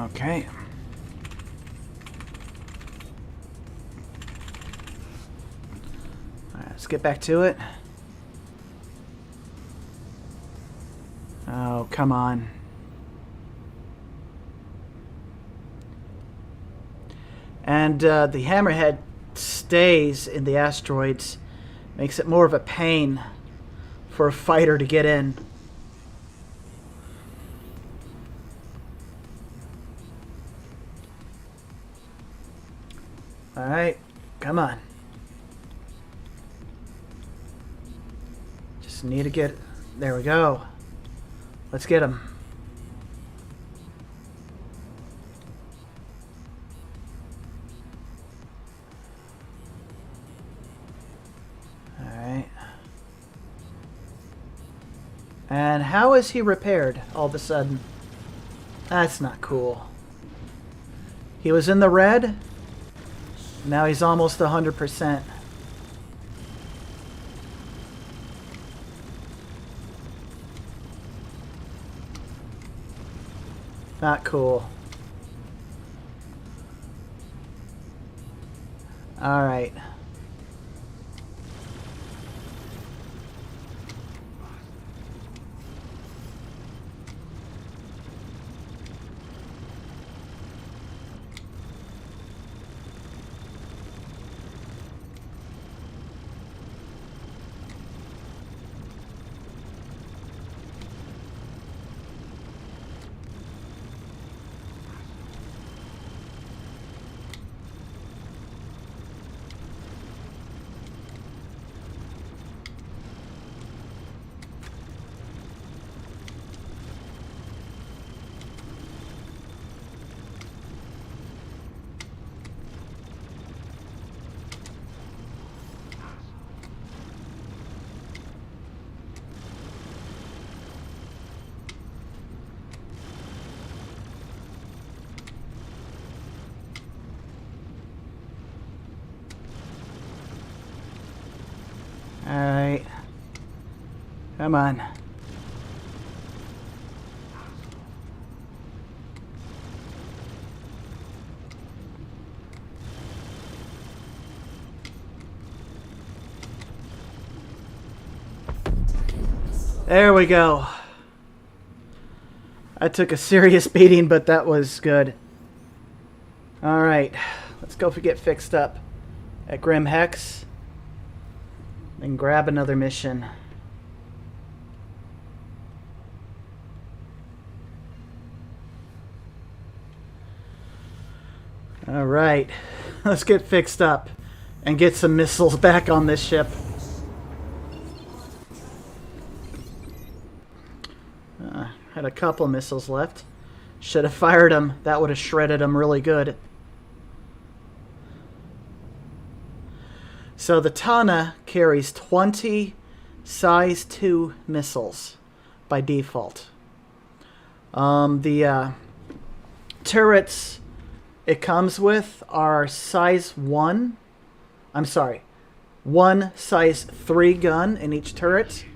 Okay. Alright, let's get back to it. Oh, come on. And the hammerhead stays in the asteroids. Makes it more of a pain for a fighter to get in. Alright, come on. Just need to get... There we go. Let's get him. Alright. And how is he repaired all of a sudden? That's not cool. He was in the red. Now he's almost 100%. Not cool. Alright. Alright. Come on. There we go. I took a serious beating, but that was good. Alright. Let's go get fixed up at Grim Hex. Then grab another mission. Alright. Let's get fixed up and get some missiles back on this ship. Had a couple missiles left. Should have fired them. That would have shredded them really good. So the Tana carries 20 size 2 missiles by default. The turrets it comes with are size 1. I'm sorry. 1 size 3 gun in each turret.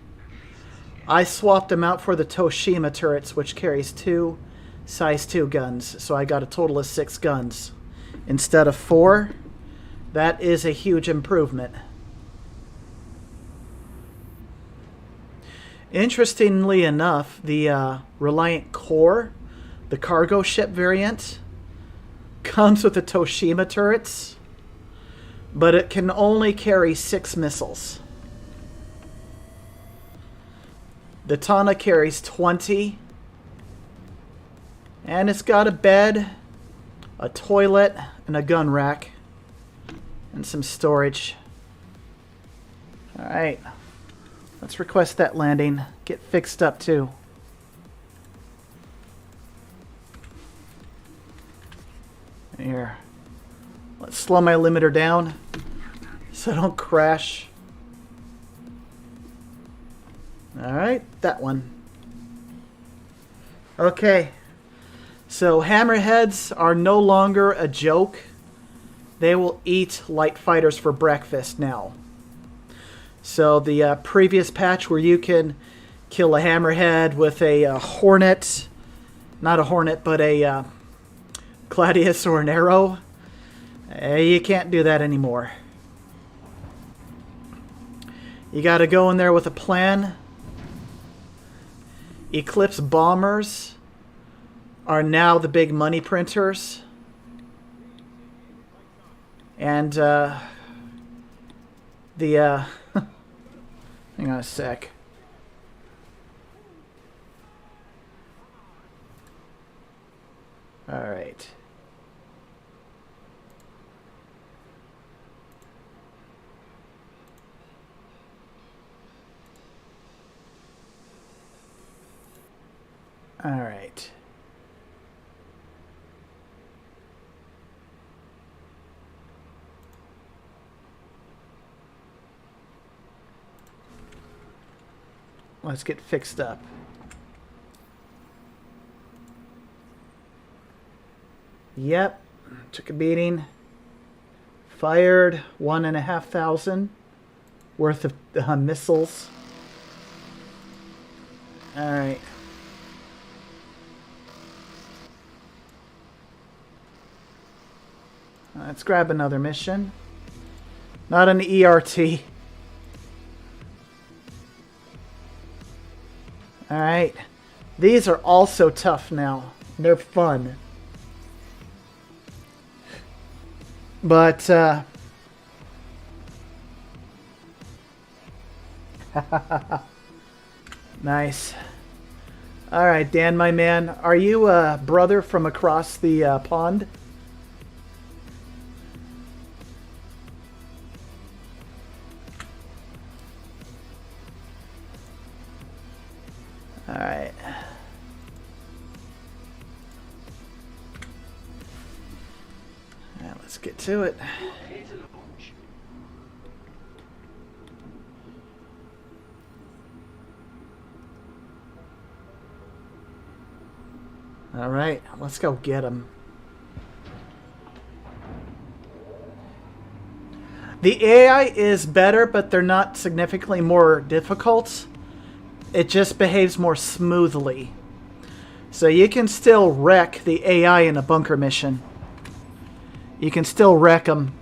I swapped them out for the Toshima turrets, which carries 2 size 2 guns. So I got a total of 6 guns instead of 4. That is a huge improvement. Interestingly enough, the Reliant Core, the cargo ship variant, comes with the Toshima turrets, but it can only carry 6 missiles. The Tana carries 20, and it's got a bed, a toilet, and a gun rack, and some storage. Alright, let's request that landing. Get fixed up too. Here, let's slow my limiter down so I don't crash. Alright, that one. Okay, so hammerheads are no longer a joke. They will eat light fighters for breakfast now. So the previous patch where you can kill a hammerhead with a hornet, not a hornet, but a gladius or an arrow. You can't do that anymore. You got to go in there with a plan. Eclipse bombers are now the big money printers. And hang on a sec. All right. All right. Let's get fixed up. Yep. Took a beating. Fired 1,500 worth of missiles. All right. Let's grab another mission. Not an ERT. Alright. These are also tough now. They're fun. But, nice. Alright, Dan, my man. Are you a brother from across the pond? Alright. Let's get to it. Clear to launch. Alright, let's go get them. The AI is better, but they're not significantly more difficult. It just behaves more smoothly. So you can still wreck the AI in a bunker mission. You can still wreck them.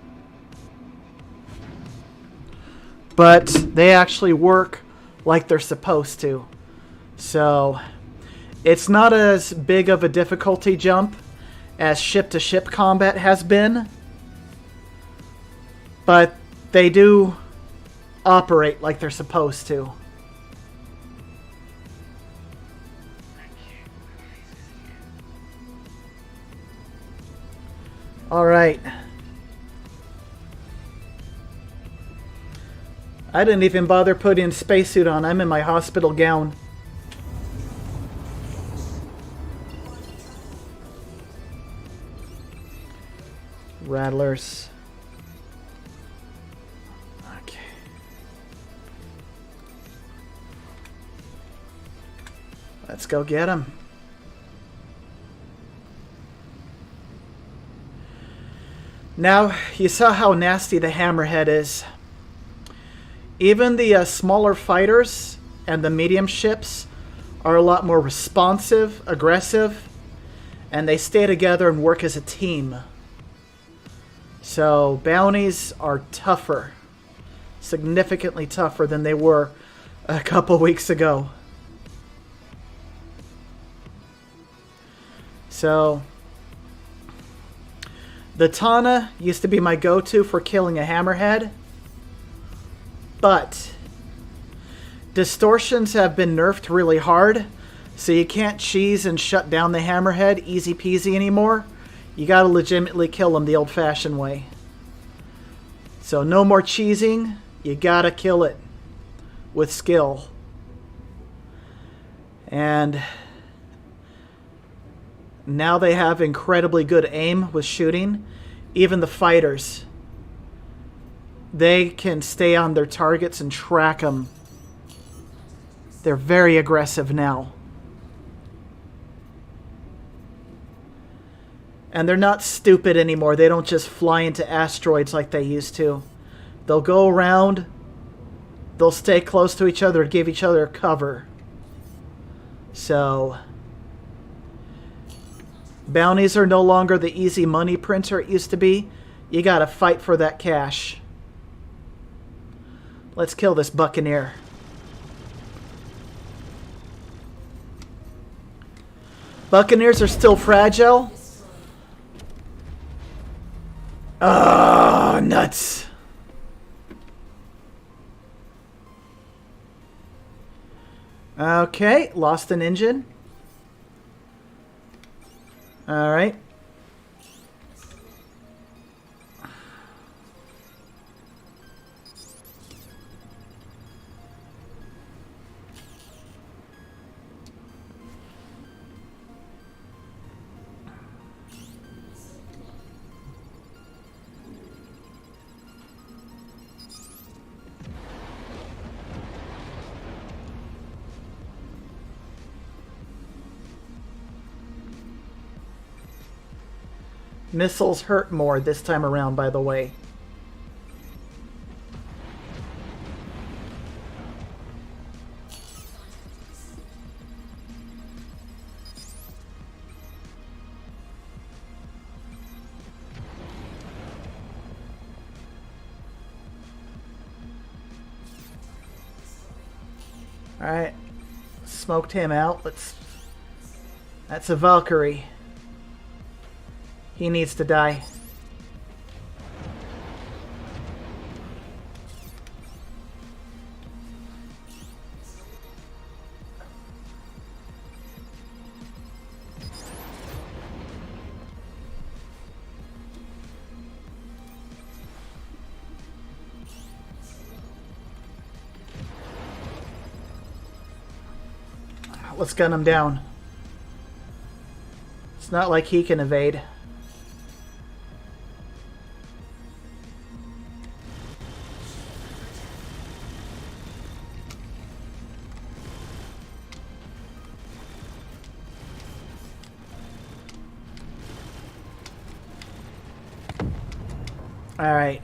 But they actually work like they're supposed to. So it's not as big of a difficulty jump as ship-to-ship combat has been. But they do operate like they're supposed to. Alright. I didn't even bother putting a spacesuit on. I'm in my hospital gown. Rattlers. Okay. Let's go get them. Now, you saw how nasty the hammerhead is. Even the smaller fighters and the medium ships are a lot more responsive, aggressive, and they stay together and work as a team. So, bounties are tougher. Significantly tougher than they were a couple weeks ago. So, the Tana used to be my go-to for killing a hammerhead, but distortions have been nerfed really hard, so you can't cheese and shut down the hammerhead easy peasy anymore. You gotta legitimately kill them the old-fashioned way. So no more cheesing, you gotta kill it with skill. And now they have incredibly good aim with shooting. Even the fighters, they can stay on their targets and track them. They're very aggressive now. And they're not stupid anymore. They don't just fly into asteroids like they used to. They'll go around. They'll stay close to each other and give each other cover. So Bounties are no longer the easy money printer it used to be. You gotta fight for that cash. Let's kill this Buccaneer. Buccaneers are still fragile. Ah, nuts. Okay, lost an engine. All right. Missiles hurt more this time around, by the way. Alright. Smoked him out. That's a Valkyrie. He needs to die. Let's gun him down. It's not like he can evade. All right.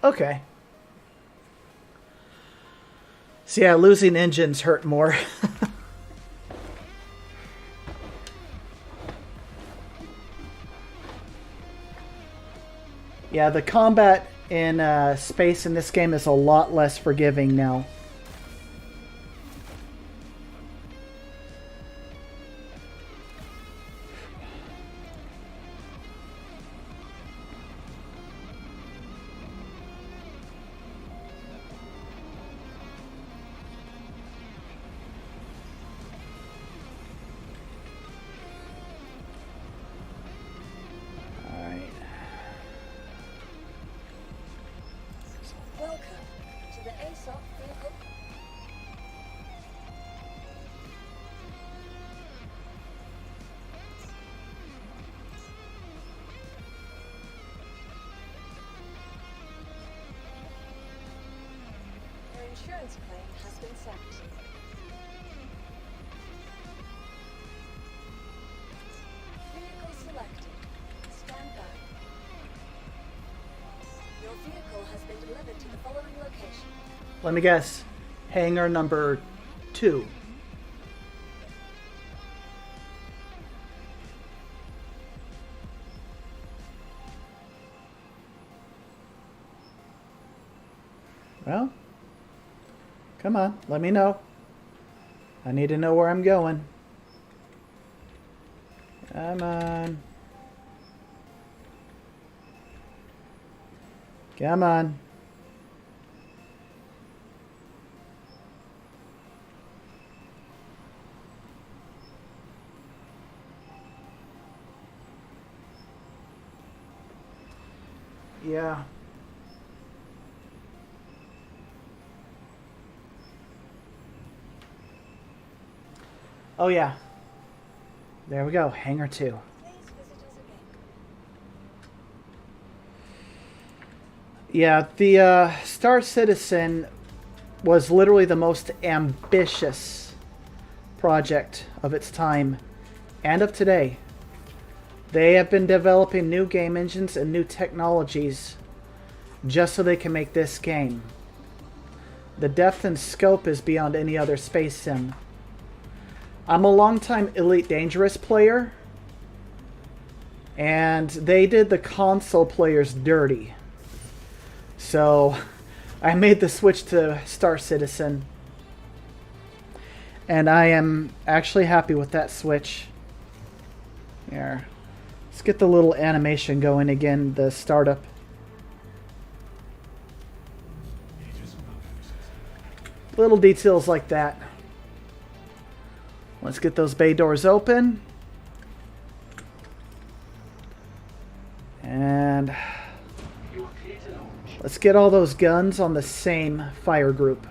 Okay. So yeah, losing engines hurt more. Yeah, the combat in space in this game is a lot less forgiving now. Welcome to the ASOP vehicle. Your insurance claim has been sent. Vehicle selected. Stand by. Your vehicle has been delivered to the following location. Let me guess. Hangar number 2. Well, come on, let me know. I need to know where I'm going. Come on. Come on. Yeah. Oh yeah. There we go. Hangar 2. Please visit us again. Yeah, the Star Citizen was literally the most ambitious project of its time and of today. They have been developing new game engines and new technologies just so they can make this game. The depth and scope is beyond any other space sim. I'm a longtime Elite Dangerous player, and they did the console players dirty. So I made the switch to Star Citizen, and I am actually happy with that switch. Here, let's get the little animation going again, the startup. Little details like that. Let's get those bay doors open. And let's get all those guns on the same fire group.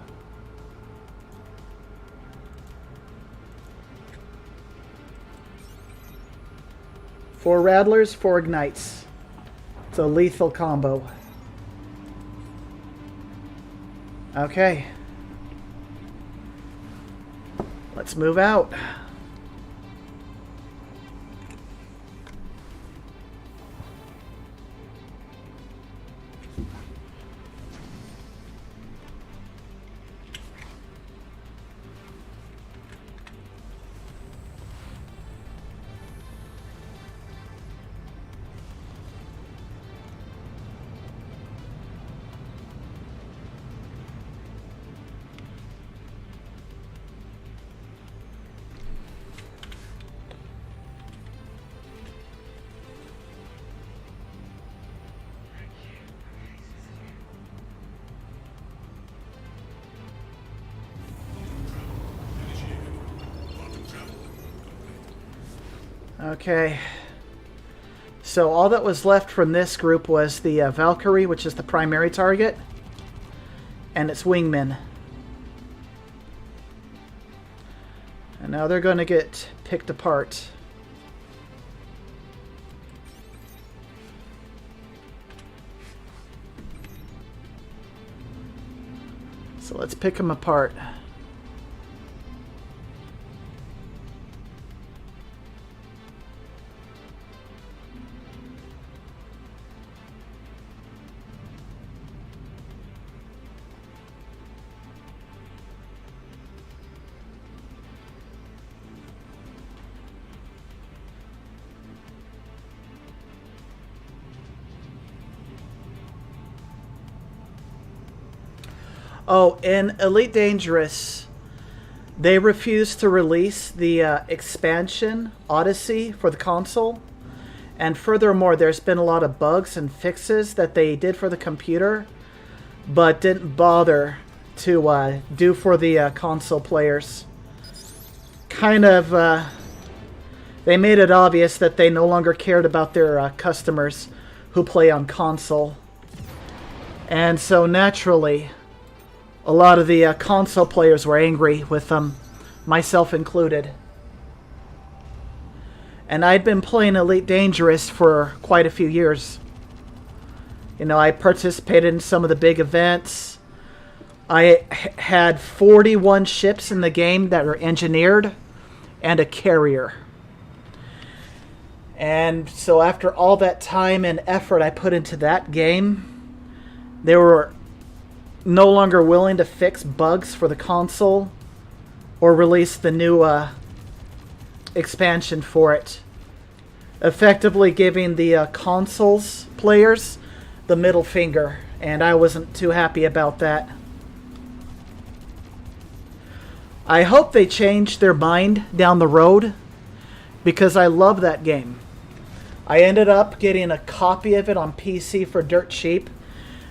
Four Rattlers, 4 Ignites. It's a lethal combo. Okay. Let's move out. Okay, so all that was left from this group was the Valkyrie, which is the primary target, and its wingmen. And now they're going to get picked apart. So let's pick them apart. Oh, in Elite Dangerous, they refused to release the expansion Odyssey for the console. And furthermore, there's been a lot of bugs and fixes that they did for the computer, but didn't bother to do for the console players. Kind of, they made it obvious that they no longer cared about their customers who play on console. And so naturally, a lot of the console players were angry with them, myself included. And I'd been playing Elite Dangerous for quite a few years. You know, I participated in some of the big events. I had 41 ships in the game that were engineered and a carrier. And so after all that time and effort I put into that game, they were no longer willing to fix bugs for the console or release the new expansion for it, effectively giving the consoles players the middle finger, and I wasn't too happy about that. I hope they change their mind down the road, because I love that game. I ended up getting a copy of it on PC for dirt cheap,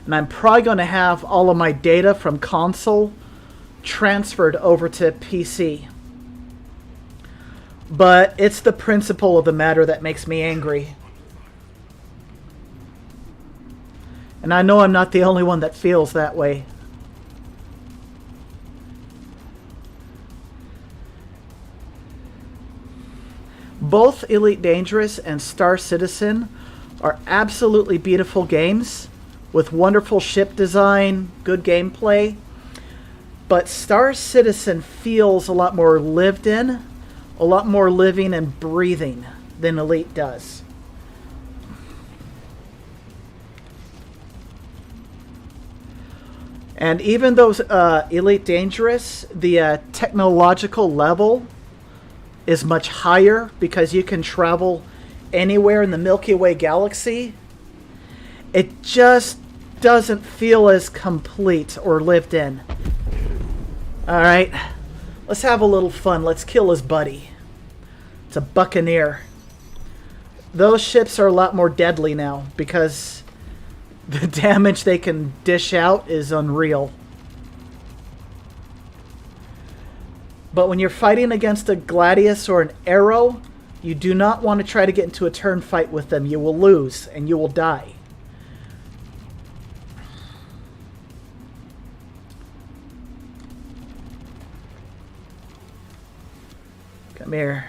and I'm probably going to have all of my data from console transferred over to PC. But it's the principle of the matter that makes me angry. And I know I'm not the only one that feels that way. Both Elite Dangerous and Star Citizen are absolutely beautiful games with wonderful ship design, good gameplay. But Star Citizen feels a lot more lived in, a lot more living and breathing than Elite does. And even though Elite Dangerous, the technological level is much higher because you can travel anywhere in the Milky Way galaxy, it just doesn't feel as complete or lived in. Alright, let's have a little fun. Let's kill his buddy. It's a Buccaneer. Those ships are a lot more deadly now because the damage they can dish out is unreal. But when you're fighting against a Gladius or an Arrow, you do not want to try to get into a turn fight with them. You will lose and you will die. Come here.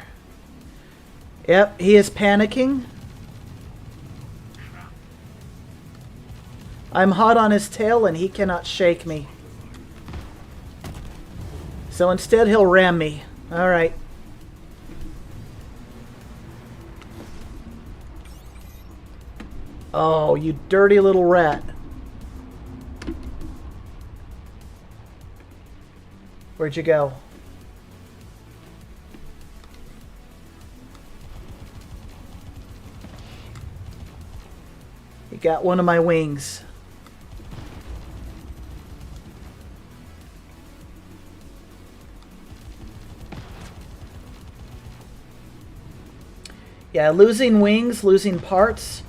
Yep, he is panicking. I'm hot on his tail and he cannot shake me. So instead he'll ram me. Alright. Oh, you dirty little rat. Where'd you go? You got one of my wings. Yeah, losing wings, losing parts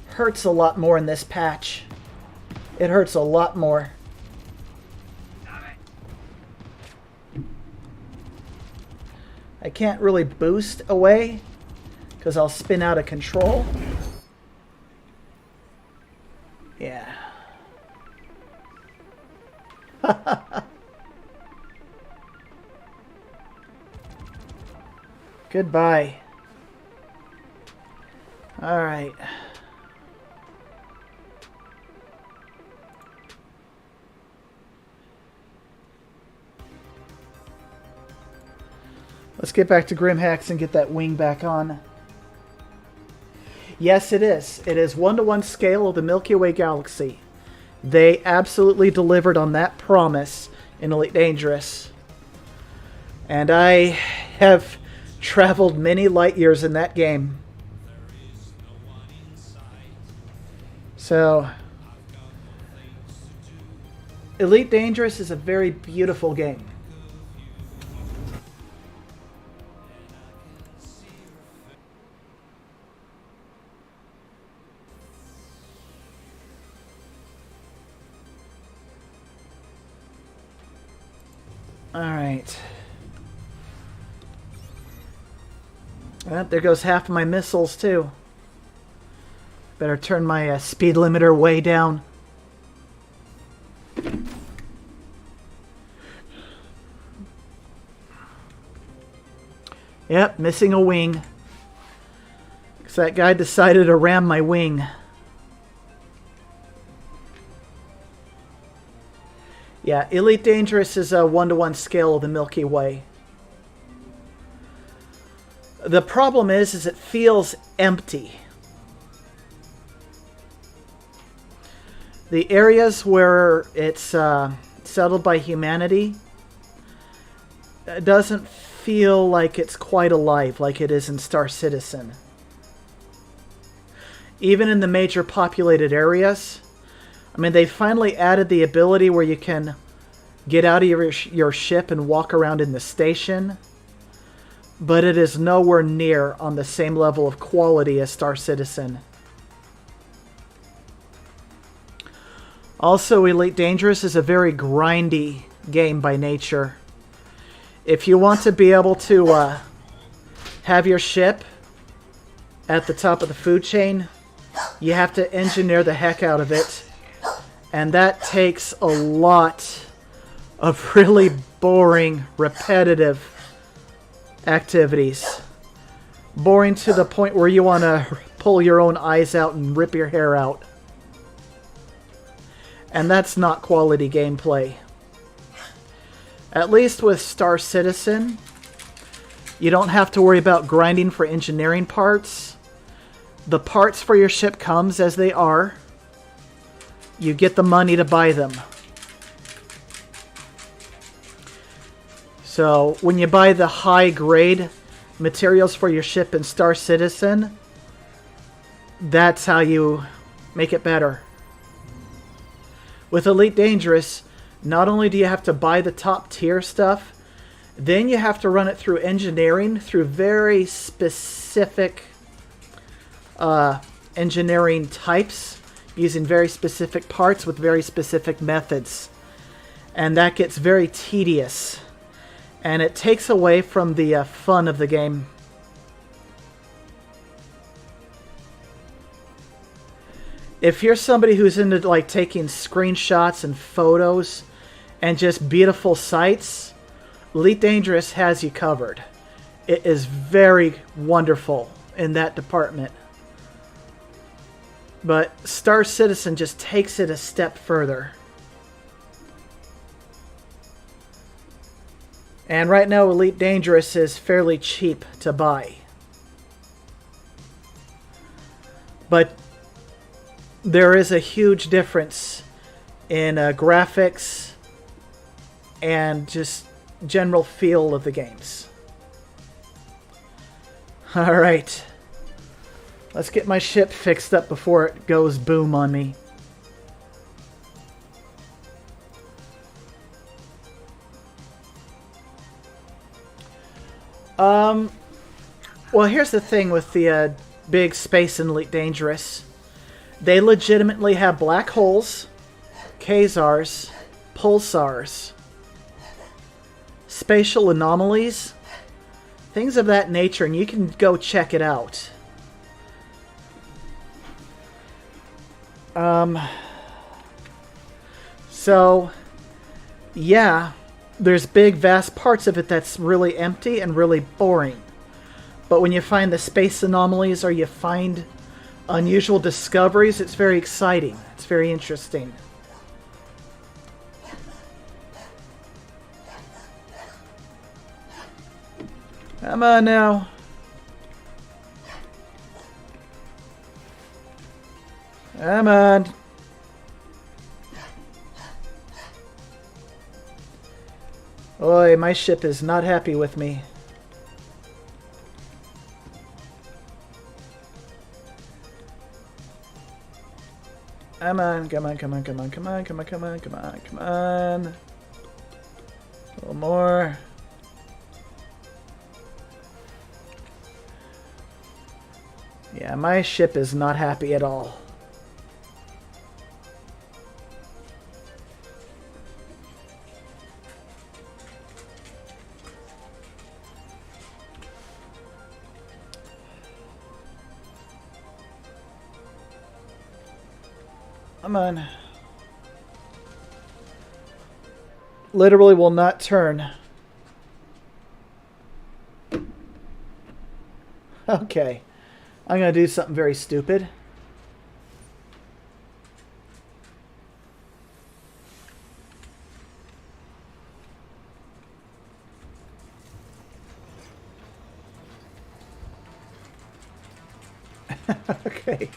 hurts a lot more in this patch. It hurts a lot more. I can't really boost away because I'll spin out of control. Yeah. Goodbye. All right. Let's get back to Grimhacks and get that wing back on. Yes, it is. It is 1-to-1 scale of the Milky Way galaxy. They absolutely delivered on that promise in Elite Dangerous. And I have traveled many light years in that game. So, Elite Dangerous is a very beautiful game. Alright. Well, there goes half of my missiles, too. Better turn my speed limiter way down. Yep, missing a wing. Because that guy decided to ram my wing. Yeah, Elite Dangerous is a 1-to-1 scale of the Milky Way. The problem is it feels empty. The areas where it's settled by humanity, it doesn't feel like it's quite alive like it is in Star Citizen. Even in the major populated areas, I mean, they finally added the ability where you can get out of your ship and walk around in the station, but it is nowhere near on the same level of quality as Star Citizen. Also, Elite Dangerous is a very grindy game by nature. If you want to be able to have your ship at the top of the food chain, you have to engineer the heck out of it. And that takes a lot of really boring, repetitive activities. Boring to the point where you want to pull your own eyes out and rip your hair out. And that's not quality gameplay. At least with Star Citizen, you don't have to worry about grinding for engineering parts. The parts for your ship comes as they are. You get the money to buy them. So when you buy the high grade materials for your ship in Star Citizen, that's how you make it better. With Elite Dangerous, not only do you have to buy the top tier stuff, then you have to run it through engineering, through very specific engineering types, using very specific parts with very specific methods. And that gets very tedious. And it takes away from the fun of the game. If you're somebody who's into like taking screenshots and photos and just beautiful sights, Elite Dangerous has you covered. It is very wonderful in that department. But Star Citizen just takes it a step further. And right now Elite Dangerous is fairly cheap to buy. But there is a huge difference in graphics and just general feel of the games. Alright. Let's get my ship fixed up before it goes boom on me. Well, here's the thing with the big space and Elite Dangerous. They legitimately have black holes, quasars, pulsars, spatial anomalies, things of that nature, and you can go check it out. So, yeah, there's big, vast parts of it that's really empty and really boring. But when you find the space anomalies or you find unusual discoveries, it's very exciting. It's very interesting. Come on now. Come on. Oi, my ship is not happy with me. Come on, come on, come on, come on, come on, come on, come on, come on, come on. A little more. Yeah, my ship is not happy at all. Come on. Literally will not turn. Okay. I'm going to do something very stupid. Okay.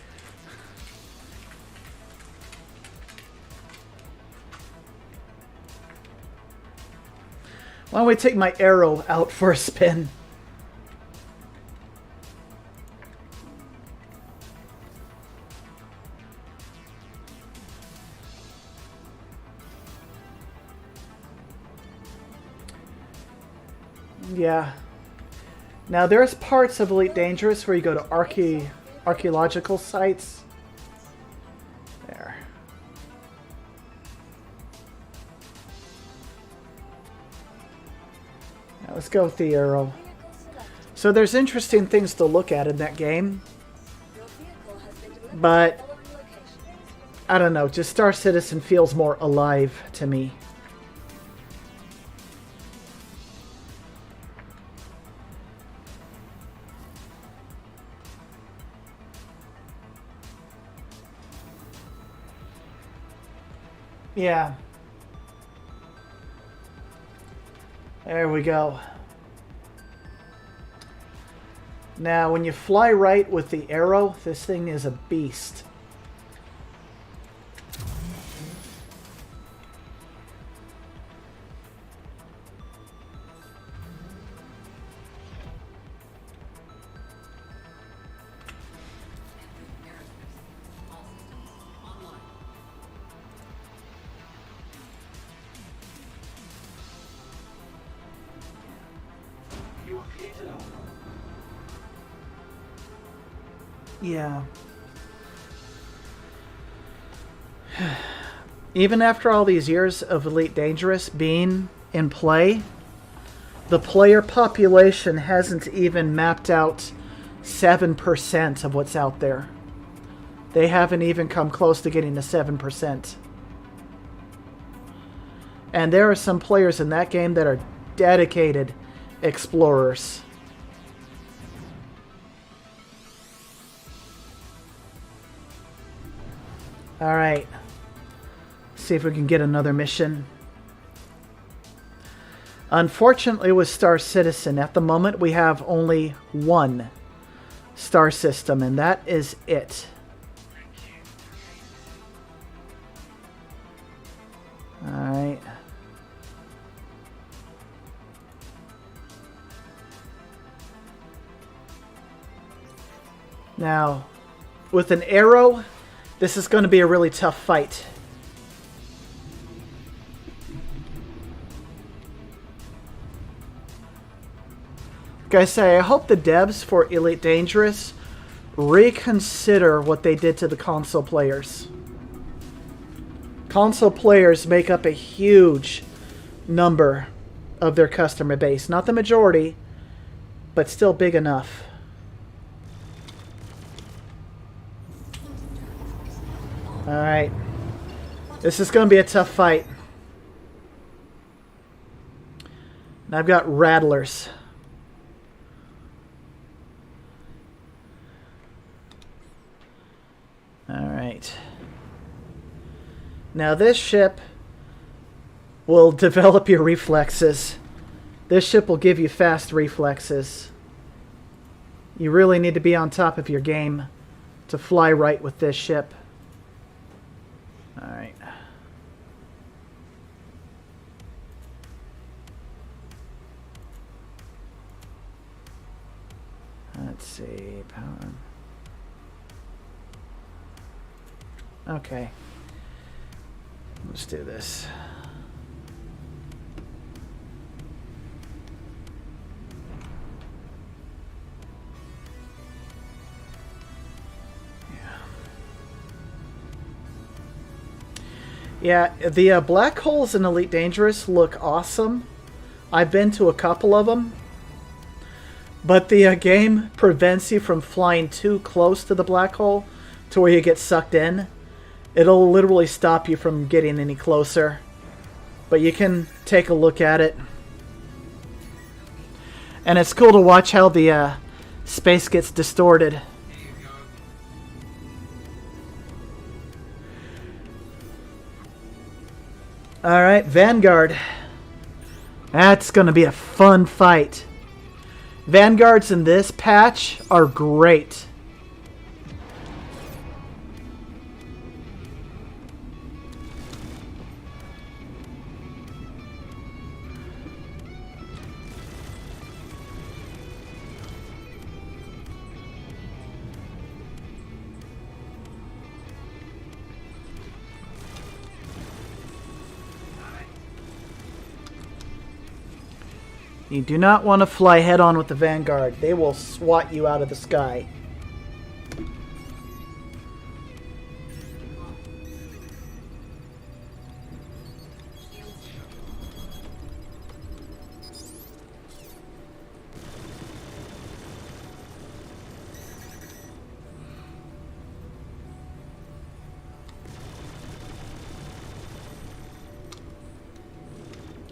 Why don't we take my arrow out for a spin? Yeah. Now there's parts of Elite Dangerous where you go to archaeological sites. There. Now let's go with the arrow. So there's interesting things to look at in that game. But I don't know, just Star Citizen feels more alive to me. Yeah. There we go. Now, when you fly right with the arrow, this thing is a beast. are clear to launch. Yeah. Even after all these years of Elite Dangerous being in play, the player population hasn't even mapped out 7% of what's out there. They haven't even come close to getting to 7%. And there are some players in that game that are dedicated explorers. Alright. See if we can get another mission. Unfortunately with Star Citizen, at the moment we have only one star system, and that is it. Alright. Now, with an arrow, this is going to be a really tough fight. Like I say, I hope the devs for Elite Dangerous reconsider what they did to the console players. Console players make up a huge number of their customer base. Not the majority, but still big enough. Alright. This is going to be a tough fight. And I've got rattlers. Alright. Now this ship will develop your reflexes. This ship will give you fast reflexes. You really need to be on top of your game to fly right with this ship. Alright. Let's see. Power. Okay. Let's do this. Yeah, the black holes in Elite Dangerous look awesome. I've been to a couple of them. But the game prevents you from flying too close to the black hole to where you get sucked in. It'll literally stop you from getting any closer. But you can take a look at it. And it's cool to watch how the space gets distorted. Alright, Vanguard. That's going to be a fun fight. Vanguards in this patch are great. You do not want to fly head-on with the Vanguard. They will swat you out of the sky.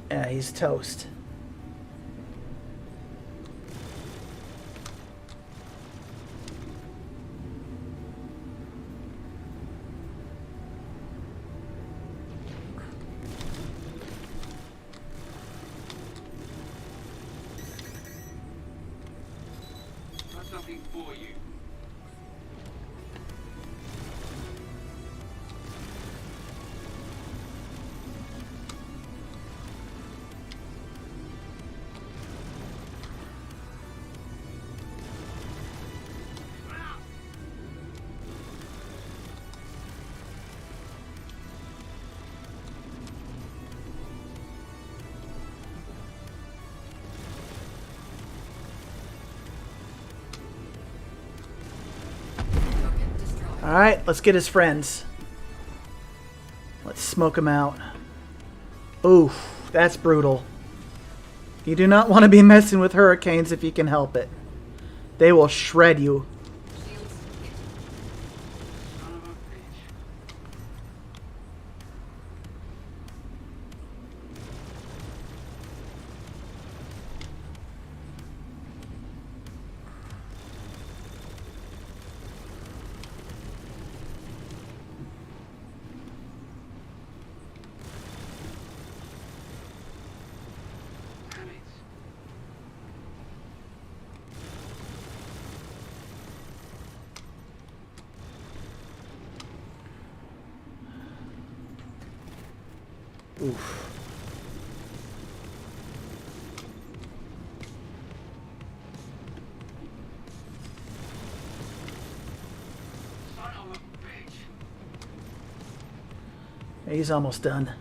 Yeah, he's toast. Something for you. Alright, let's get his friends. Let's smoke him out. Oof, that's brutal. You do not want to be messing with hurricanes if you can help it. They will shred you. Son of a bitch. Damn it. Oof. Son of a bitch. He's almost done.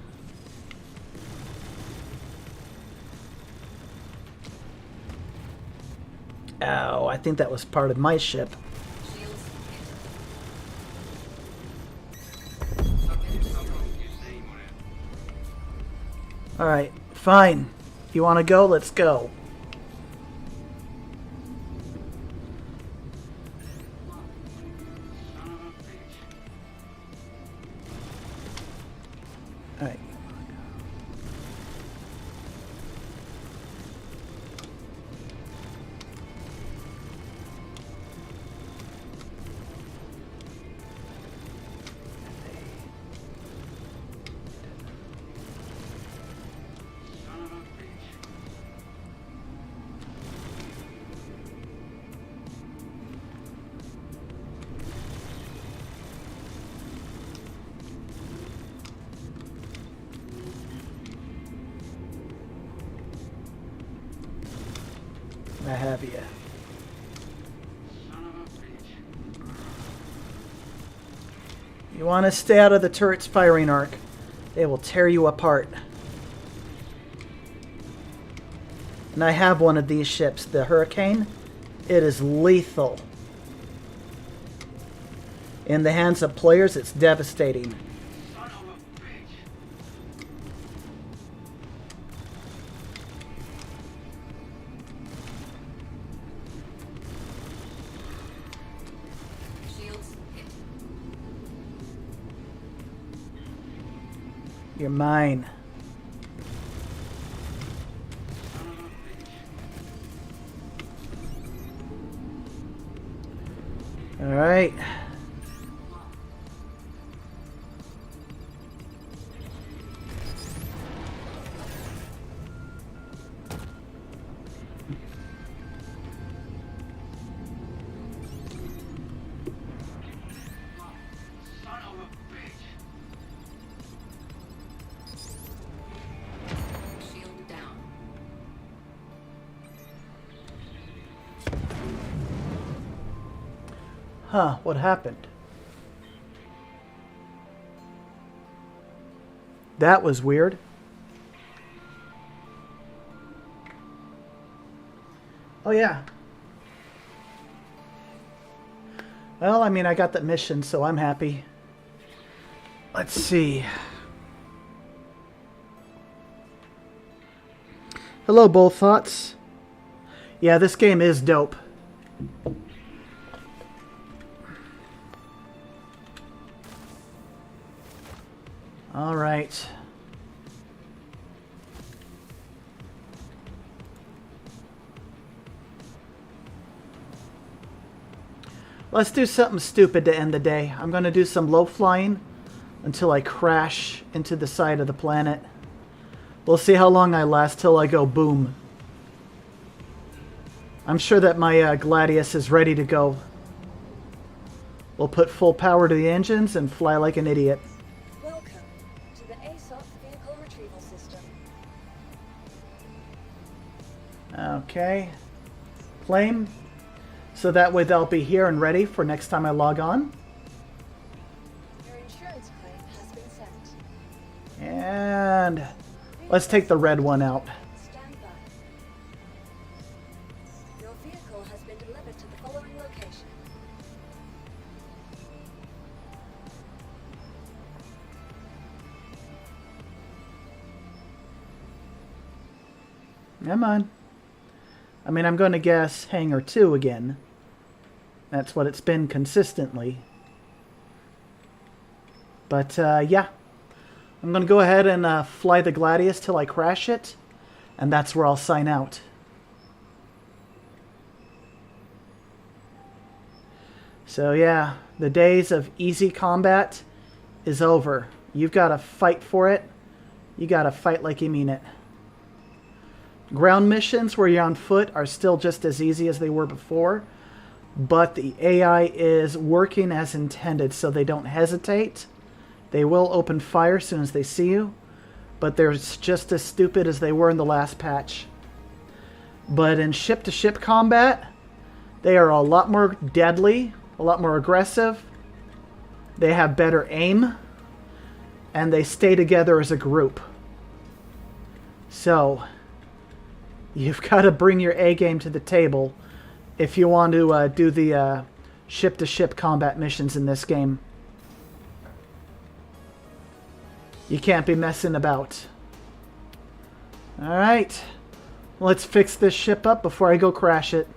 Ow, I think that was part of my ship. Alright, fine. You want to go? Let's go. Son of a bitch. Alright. Son of a bitch. I have you. Son of a bitch. You want to stay out of the turret's firing arc. They will tear you apart. And I have one of these ships, the Hurricane. It is lethal. In the hands of players, it's devastating. Son of a bitch. Shields hit. You're mine. Son of a bitch. All right. Son of a bitch. Shield down. Huh, what happened? That was weird. Oh, yeah. Well, I mean, I got that mission, so I'm happy. Let's see. Hello, Both Thoughts. Yeah, this game is dope. All right. Let's do something stupid to end the day. I'm going to do some low flying until I crash into the side of the planet. We'll see how long I last till I go boom. I'm sure that my Gladius is ready to go. We'll put full power to the engines and fly like an idiot. Welcome to the ASOP vehicle retrieval system. Okay. Claim. So that way they'll be here and ready for next time I log on. Your insurance claim has been sent. And let's take the red one out. Stand by. Your vehicle has been delivered to the following location. Come on. I mean, I'm going to guess Hangar 2 again. That's what it's been consistently. But, yeah. I'm going to go ahead and fly the Gladius till I crash it. And that's where I'll sign out. So, yeah. The days of easy combat is over. You've got to fight for it. You got to fight like you mean it. Ground missions where you're on foot are still just as easy as they were before. But the AI is working as intended, so they don't hesitate. They will open fire as soon as they see you, but they're just as stupid as they were in the last patch. But in ship-to-ship combat, they are a lot more deadly, a lot more aggressive. They have better aim, and they stay together as a group. So, you've got to bring your A game to the table if you want to do the ship-to-ship combat missions in this game. You can't be messing about. Alright. Let's fix this ship up before I go crash it.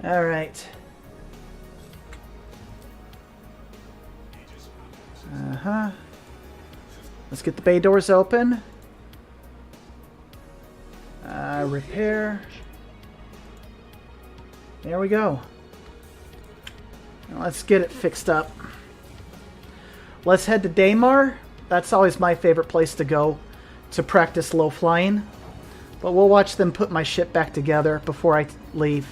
Alright. Let's get the bay doors open. Repair. There we go. Now let's get it fixed up. Let's head to Daymar. That's always my favorite place to go to practice low flying. But we'll watch them put my ship back together before I leave.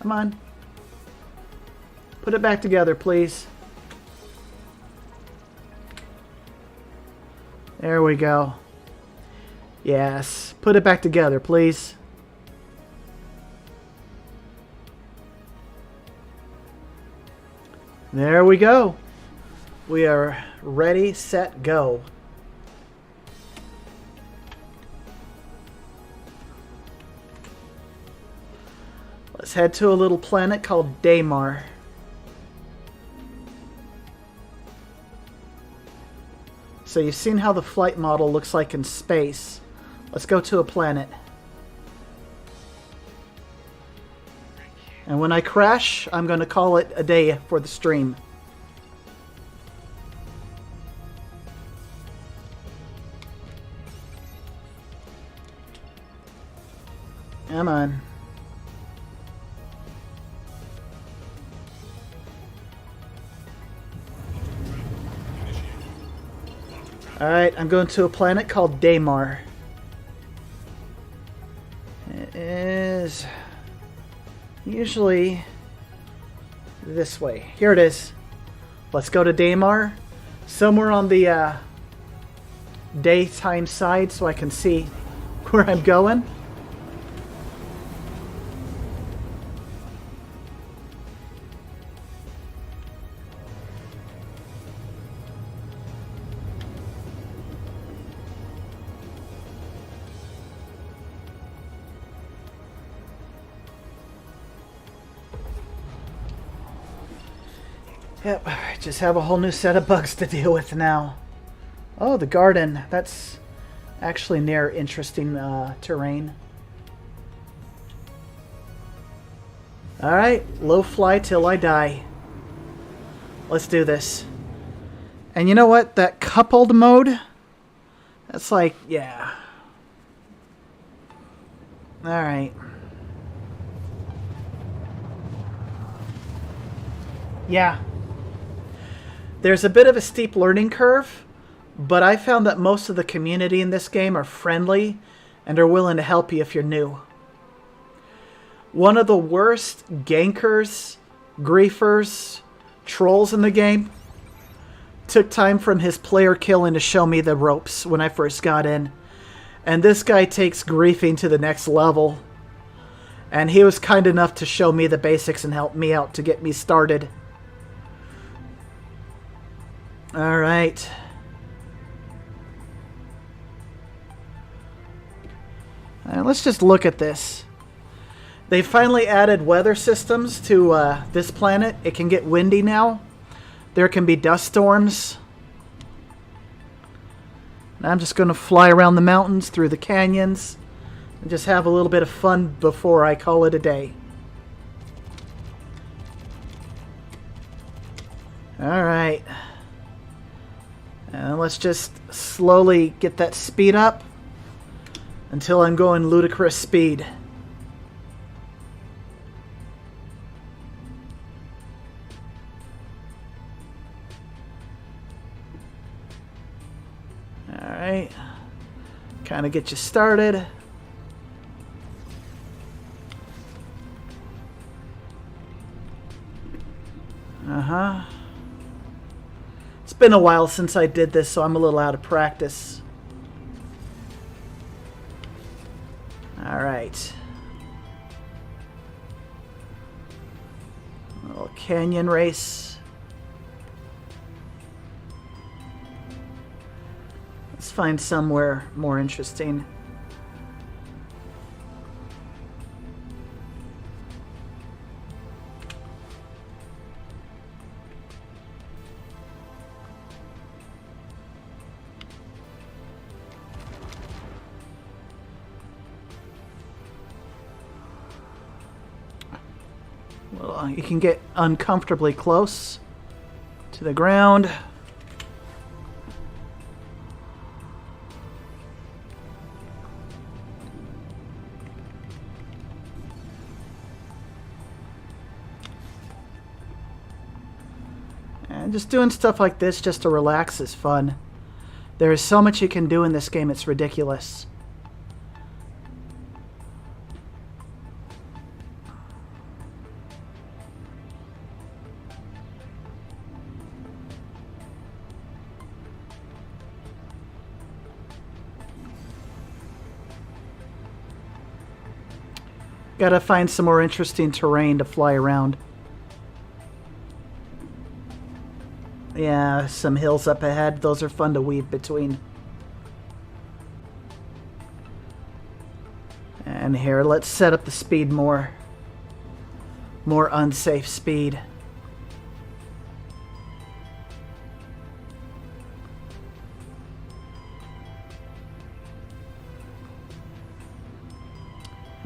Come on. Put it back together, please. There we go. Yes. Put it back together, please. There we go. We are ready, set, go. Let's head to a little planet called Daymar. So you've seen how the flight model looks like in space. Let's go to a planet. And when I crash, I'm going to call it a day for the stream. Come on. Alright, I'm going to a planet called Daymar. It is usually this way. Here it is. Let's go to Daymar. Somewhere on the daytime side so I can see where I'm going. Yep, I just have a whole new set of bugs to deal with now. Oh, the garden. That's actually near interesting terrain. Alright, low fly till I die. Let's do this. And you know what? That coupled mode, that's like, yeah. Alright. Yeah. There's a bit of a steep learning curve, but I found that most of the community in this game are friendly and are willing to help you if you're new. One of the worst gankers, griefers, trolls in the game took time from his player killing to show me the ropes when I first got in. And this guy takes griefing to the next level. And he was kind enough to show me the basics and help me out to get me started. Alright. Let's just look at this. They finally added weather systems to this planet. It can get windy now. There can be dust storms. And I'm just going to fly around the mountains, through the canyons, and just have a little bit of fun before I call it a day. Alright. And let's just slowly get that speed up until I'm going ludicrous speed. Alright. Kind of get you started. It's been a while since I did this, so I'm a little out of practice. Alright. A little canyon race. Let's find somewhere more interesting. Well, you can get uncomfortably close to the ground. And just doing stuff like this just to relax is fun. There is so much you can do in this game, it's ridiculous. Gotta find some more interesting terrain to fly around. Yeah, some hills up ahead. Those are fun to weave between. And here, let's set up the speed more. More unsafe speed.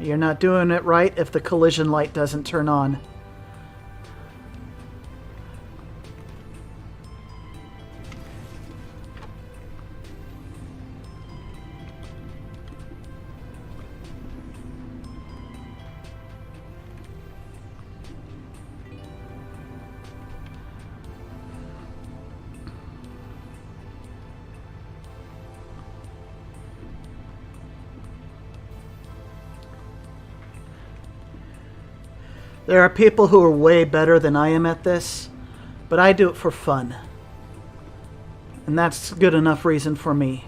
You're not doing it right if the collision light doesn't turn on. There are people who are way better than I am at this, but I do it for fun. And that's good enough reason for me.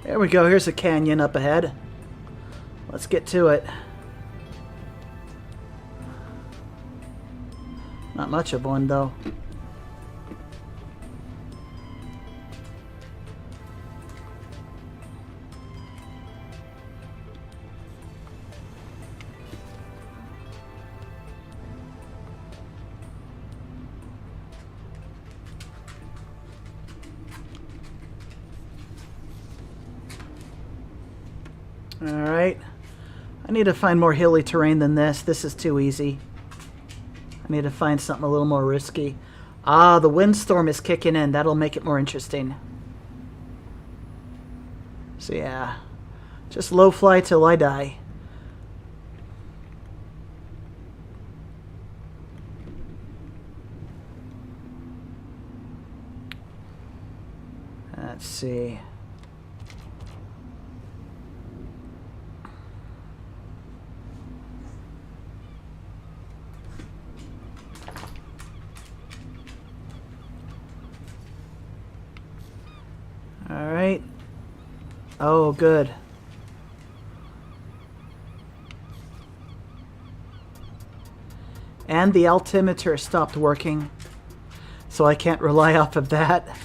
There we go, here's a canyon up ahead. Let's get to it. Not much of one, though. Alright. I need to find more hilly terrain than this. This is too easy. I need to find something a little more risky. Ah, the windstorm is kicking in. That'll make it more interesting. So yeah. Just low fly till I die. Let's see. All right. Oh, good. And the altimeter stopped working, so I can't rely off of that.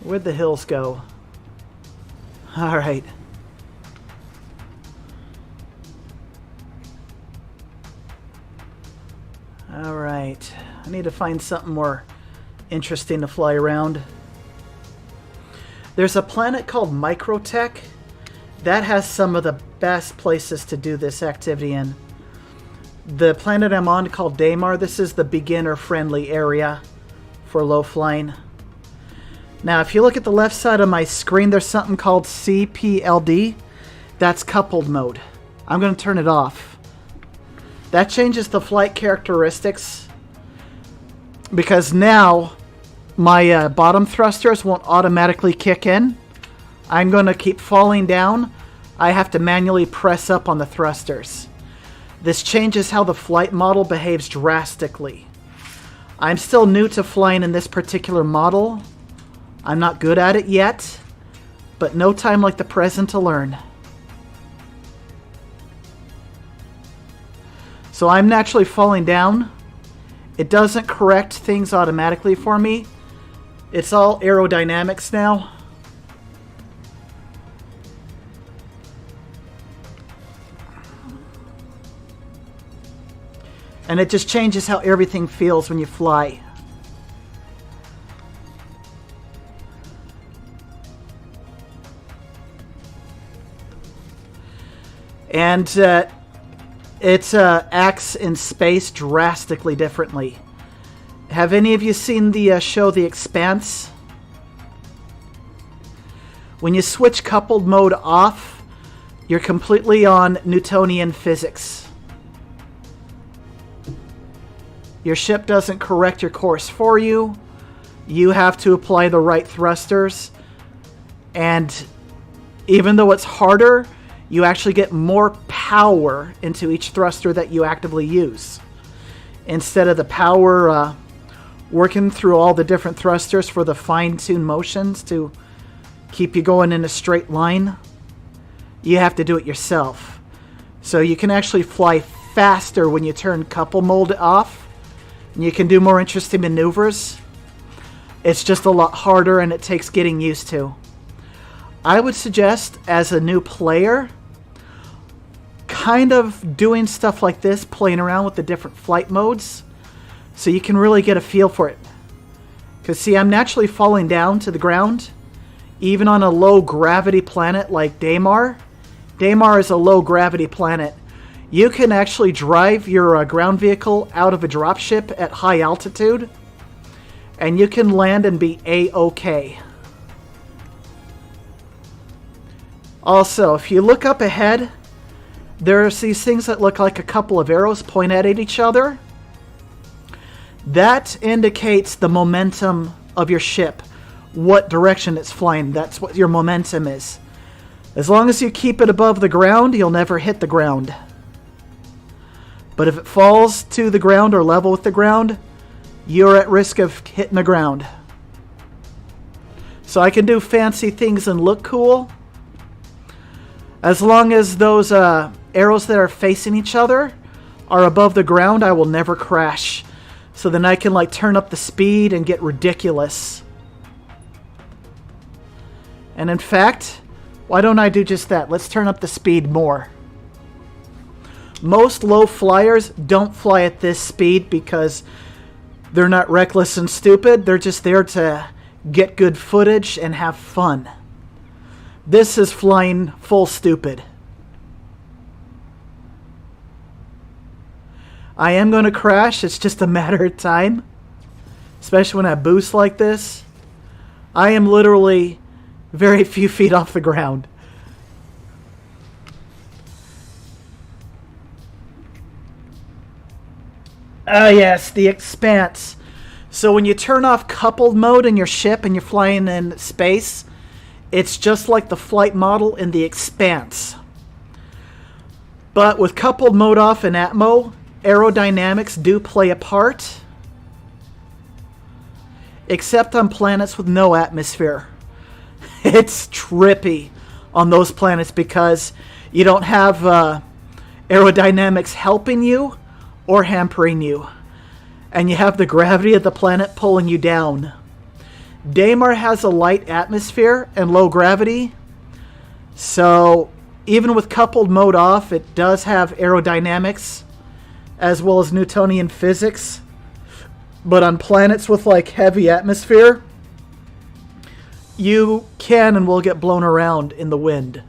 Where'd the hills go? All right. All right. I need to find something more interesting to fly around. There's a planet called Microtech that has some of the best places to do this activity in. The planet I'm on called Daymar, this is the beginner friendly area for low flying. Now if you look at the left side of my screen, there's something called CPLD. That's coupled mode. I'm going to turn it off. That changes the flight characteristics because now my bottom thrusters won't automatically kick in. I'm going to keep falling down. I have to manually press up on the thrusters. This changes how the flight model behaves drastically. I'm still new to flying in this particular model. I'm not good at it yet, but no time like the present to learn. So I'm naturally falling down. It doesn't correct things automatically for me. It's all aerodynamics now. And it just changes how everything feels when you fly. And it acts in space drastically differently. Have any of you seen the show The Expanse? When you switch coupled mode off, you're completely on Newtonian physics. Your ship doesn't correct your course for you. You have to apply the right thrusters. And even though it's harder, you actually get more power into each thruster that you actively use. Instead of the power working through all the different thrusters for the fine-tuned motions to keep you going in a straight line, you have to do it yourself. So you can actually fly faster when you turn couple mode off, and you can do more interesting maneuvers. It's just a lot harder and it takes getting used to. I would suggest, as a new player, kind of doing stuff like this, playing around with the different flight modes, so you can really get a feel for it. Because see, I'm naturally falling down to the ground, even on a low gravity planet like Daymar. Daymar is a low gravity planet. You can actually drive your ground vehicle out of a dropship at high altitude, and you can land and be A-OK. Also, if you look up ahead, there's these things that look like a couple of arrows pointing at each other. That indicates the momentum of your ship, what direction it's flying. That's what your momentum is. As long as you keep it above the ground, you'll never hit the ground. But if it falls to the ground or level with the ground, you're at risk of hitting the ground. So I can do fancy things and look cool. As long as those arrows that are facing each other are above the ground, I will never crash. So then I can like turn up the speed and get ridiculous. And in fact, why don't I do just that? Let's turn up the speed more. Most low flyers don't fly at this speed because they're not reckless and stupid. They're just there to get good footage and have fun. This is flying full stupid. I am going to crash. It's just a matter of time. Especially when I boost like this. I am literally very few feet off the ground. Ah, yes, the Expanse. So when you turn off coupled mode in your ship and you're flying in space, it's just like the flight model in the Expanse. But with coupled mode off in Atmo, aerodynamics do play a part. Except on planets with no atmosphere. It's trippy on those planets because you don't have aerodynamics helping you or hampering you. And you have the gravity of the planet pulling you down. Daymar has a light atmosphere and low gravity. So even with coupled mode off, it does have aerodynamics as well as Newtonian physics. But on planets with like heavy atmosphere, you can and will get blown around in the wind.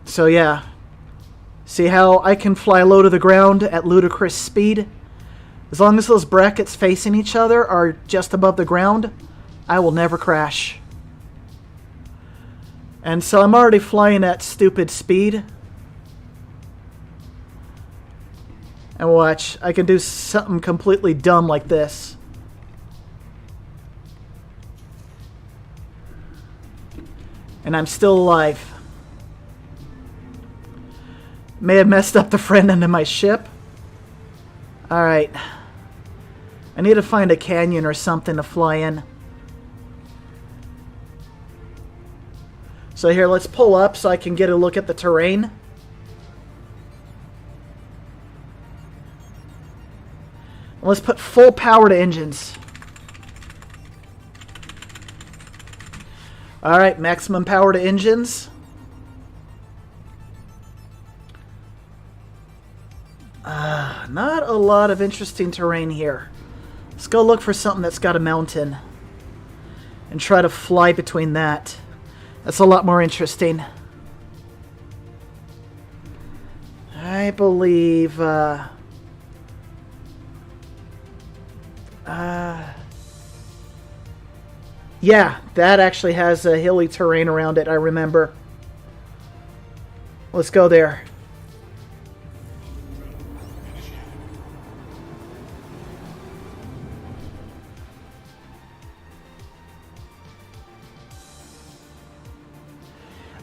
So yeah, see how I can fly low to the ground at ludicrous speed? As long as those brackets facing each other are just above the ground, I will never crash. And so I'm already flying at stupid speed. And watch, I can do something completely dumb like this. And I'm still alive. May have messed up the front end of my ship. Alright. I need to find a canyon or something to fly in. So here, let's pull up so I can get a look at the terrain. Let's put full power to engines. Alright, maximum power to engines. Not a lot of interesting terrain here. Let's go look for something that's got a mountain. And try to fly between that. That's a lot more interesting. I believe... yeah, that actually has a hilly terrain around it, I remember. Let's go there.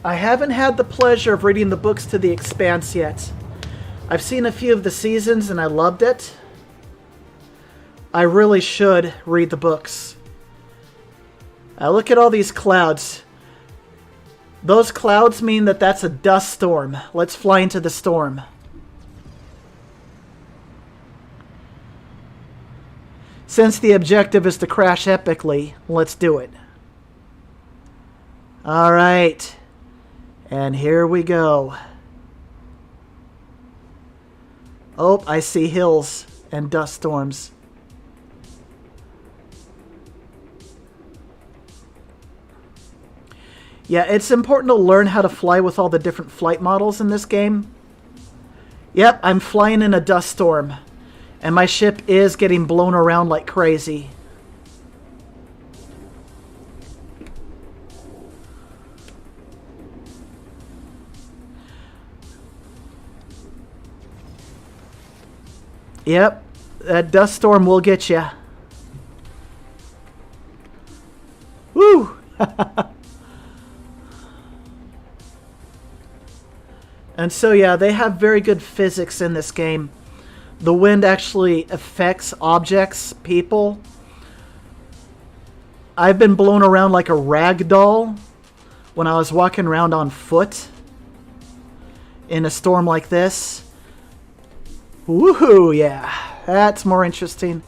I haven't had the pleasure of reading the books to The Expanse yet. I've seen a few of the seasons and I loved it. I really should read the books. Look at all these clouds. Those clouds mean that that's a dust storm. Let's fly into the storm. Since the objective is to crash epically, let's do it. Alright. And here we go. Oh, I see hills and dust storms. Yeah, it's important to learn how to fly with all the different flight models in this game. Yep, I'm flying in a dust storm. And my ship is getting blown around like crazy. Yep, that dust storm will get you. Woo! And so yeah, they have very good physics in this game. The wind actually affects objects, people. I've been blown around like a rag doll when I was walking around on foot in a storm like this. Woohoo, yeah. That's more interesting.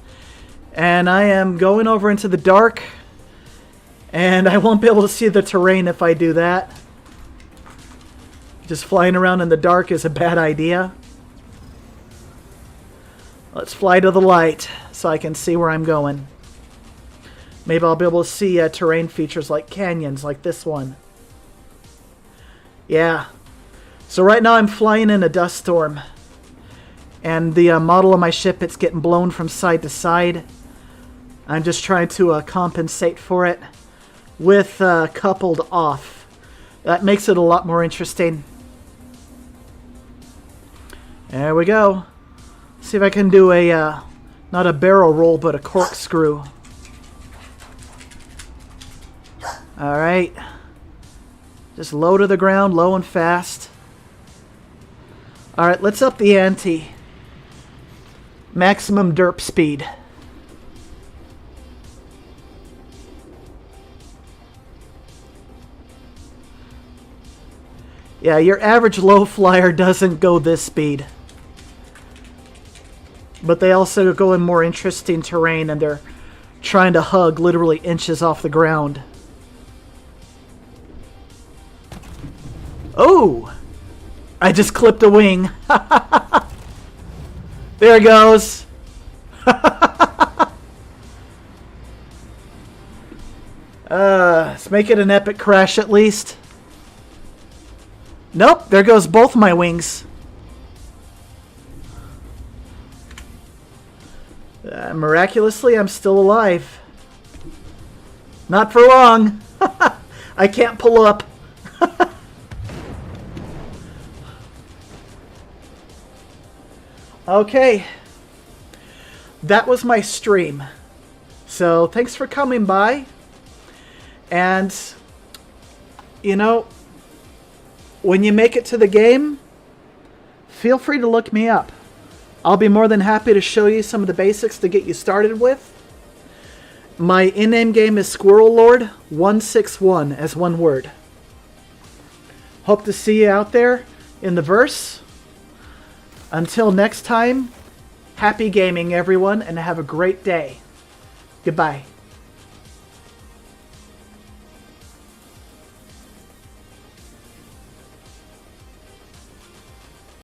And I am going over into the dark. And I won't be able to see the terrain if I do that. Just flying around in the dark is a bad idea. Let's fly to the light so I can see where I'm going. Maybe I'll be able to see terrain features like canyons, like this one. Yeah. So right now I'm flying in a dust storm. And the model of my ship, it's getting blown from side to side. I'm just trying to compensate for it with coupled off. That makes it a lot more interesting. There we go. See if I can do a, not a barrel roll, but a corkscrew. Alright. Just low to the ground, low and fast. Alright, let's up the ante. Maximum derp speed. Yeah, your average low flyer doesn't go this speed. But they also go in more interesting terrain and they're trying to hug literally inches off the ground. Oh! I just clipped a wing. There it goes. Let's make it an epic crash at least. Nope, there goes both my wings. Miraculously, I'm still alive. Not for long. I can't pull up. Okay. That was my stream. So, thanks for coming by. And, you know, when you make it to the game, feel free to look me up. I'll be more than happy to show you some of the basics to get you started with. My in-name game is Squirrel Lord 161 as one word. Hope to see you out there in the verse. Until next time, happy gaming everyone and have a great day. Goodbye.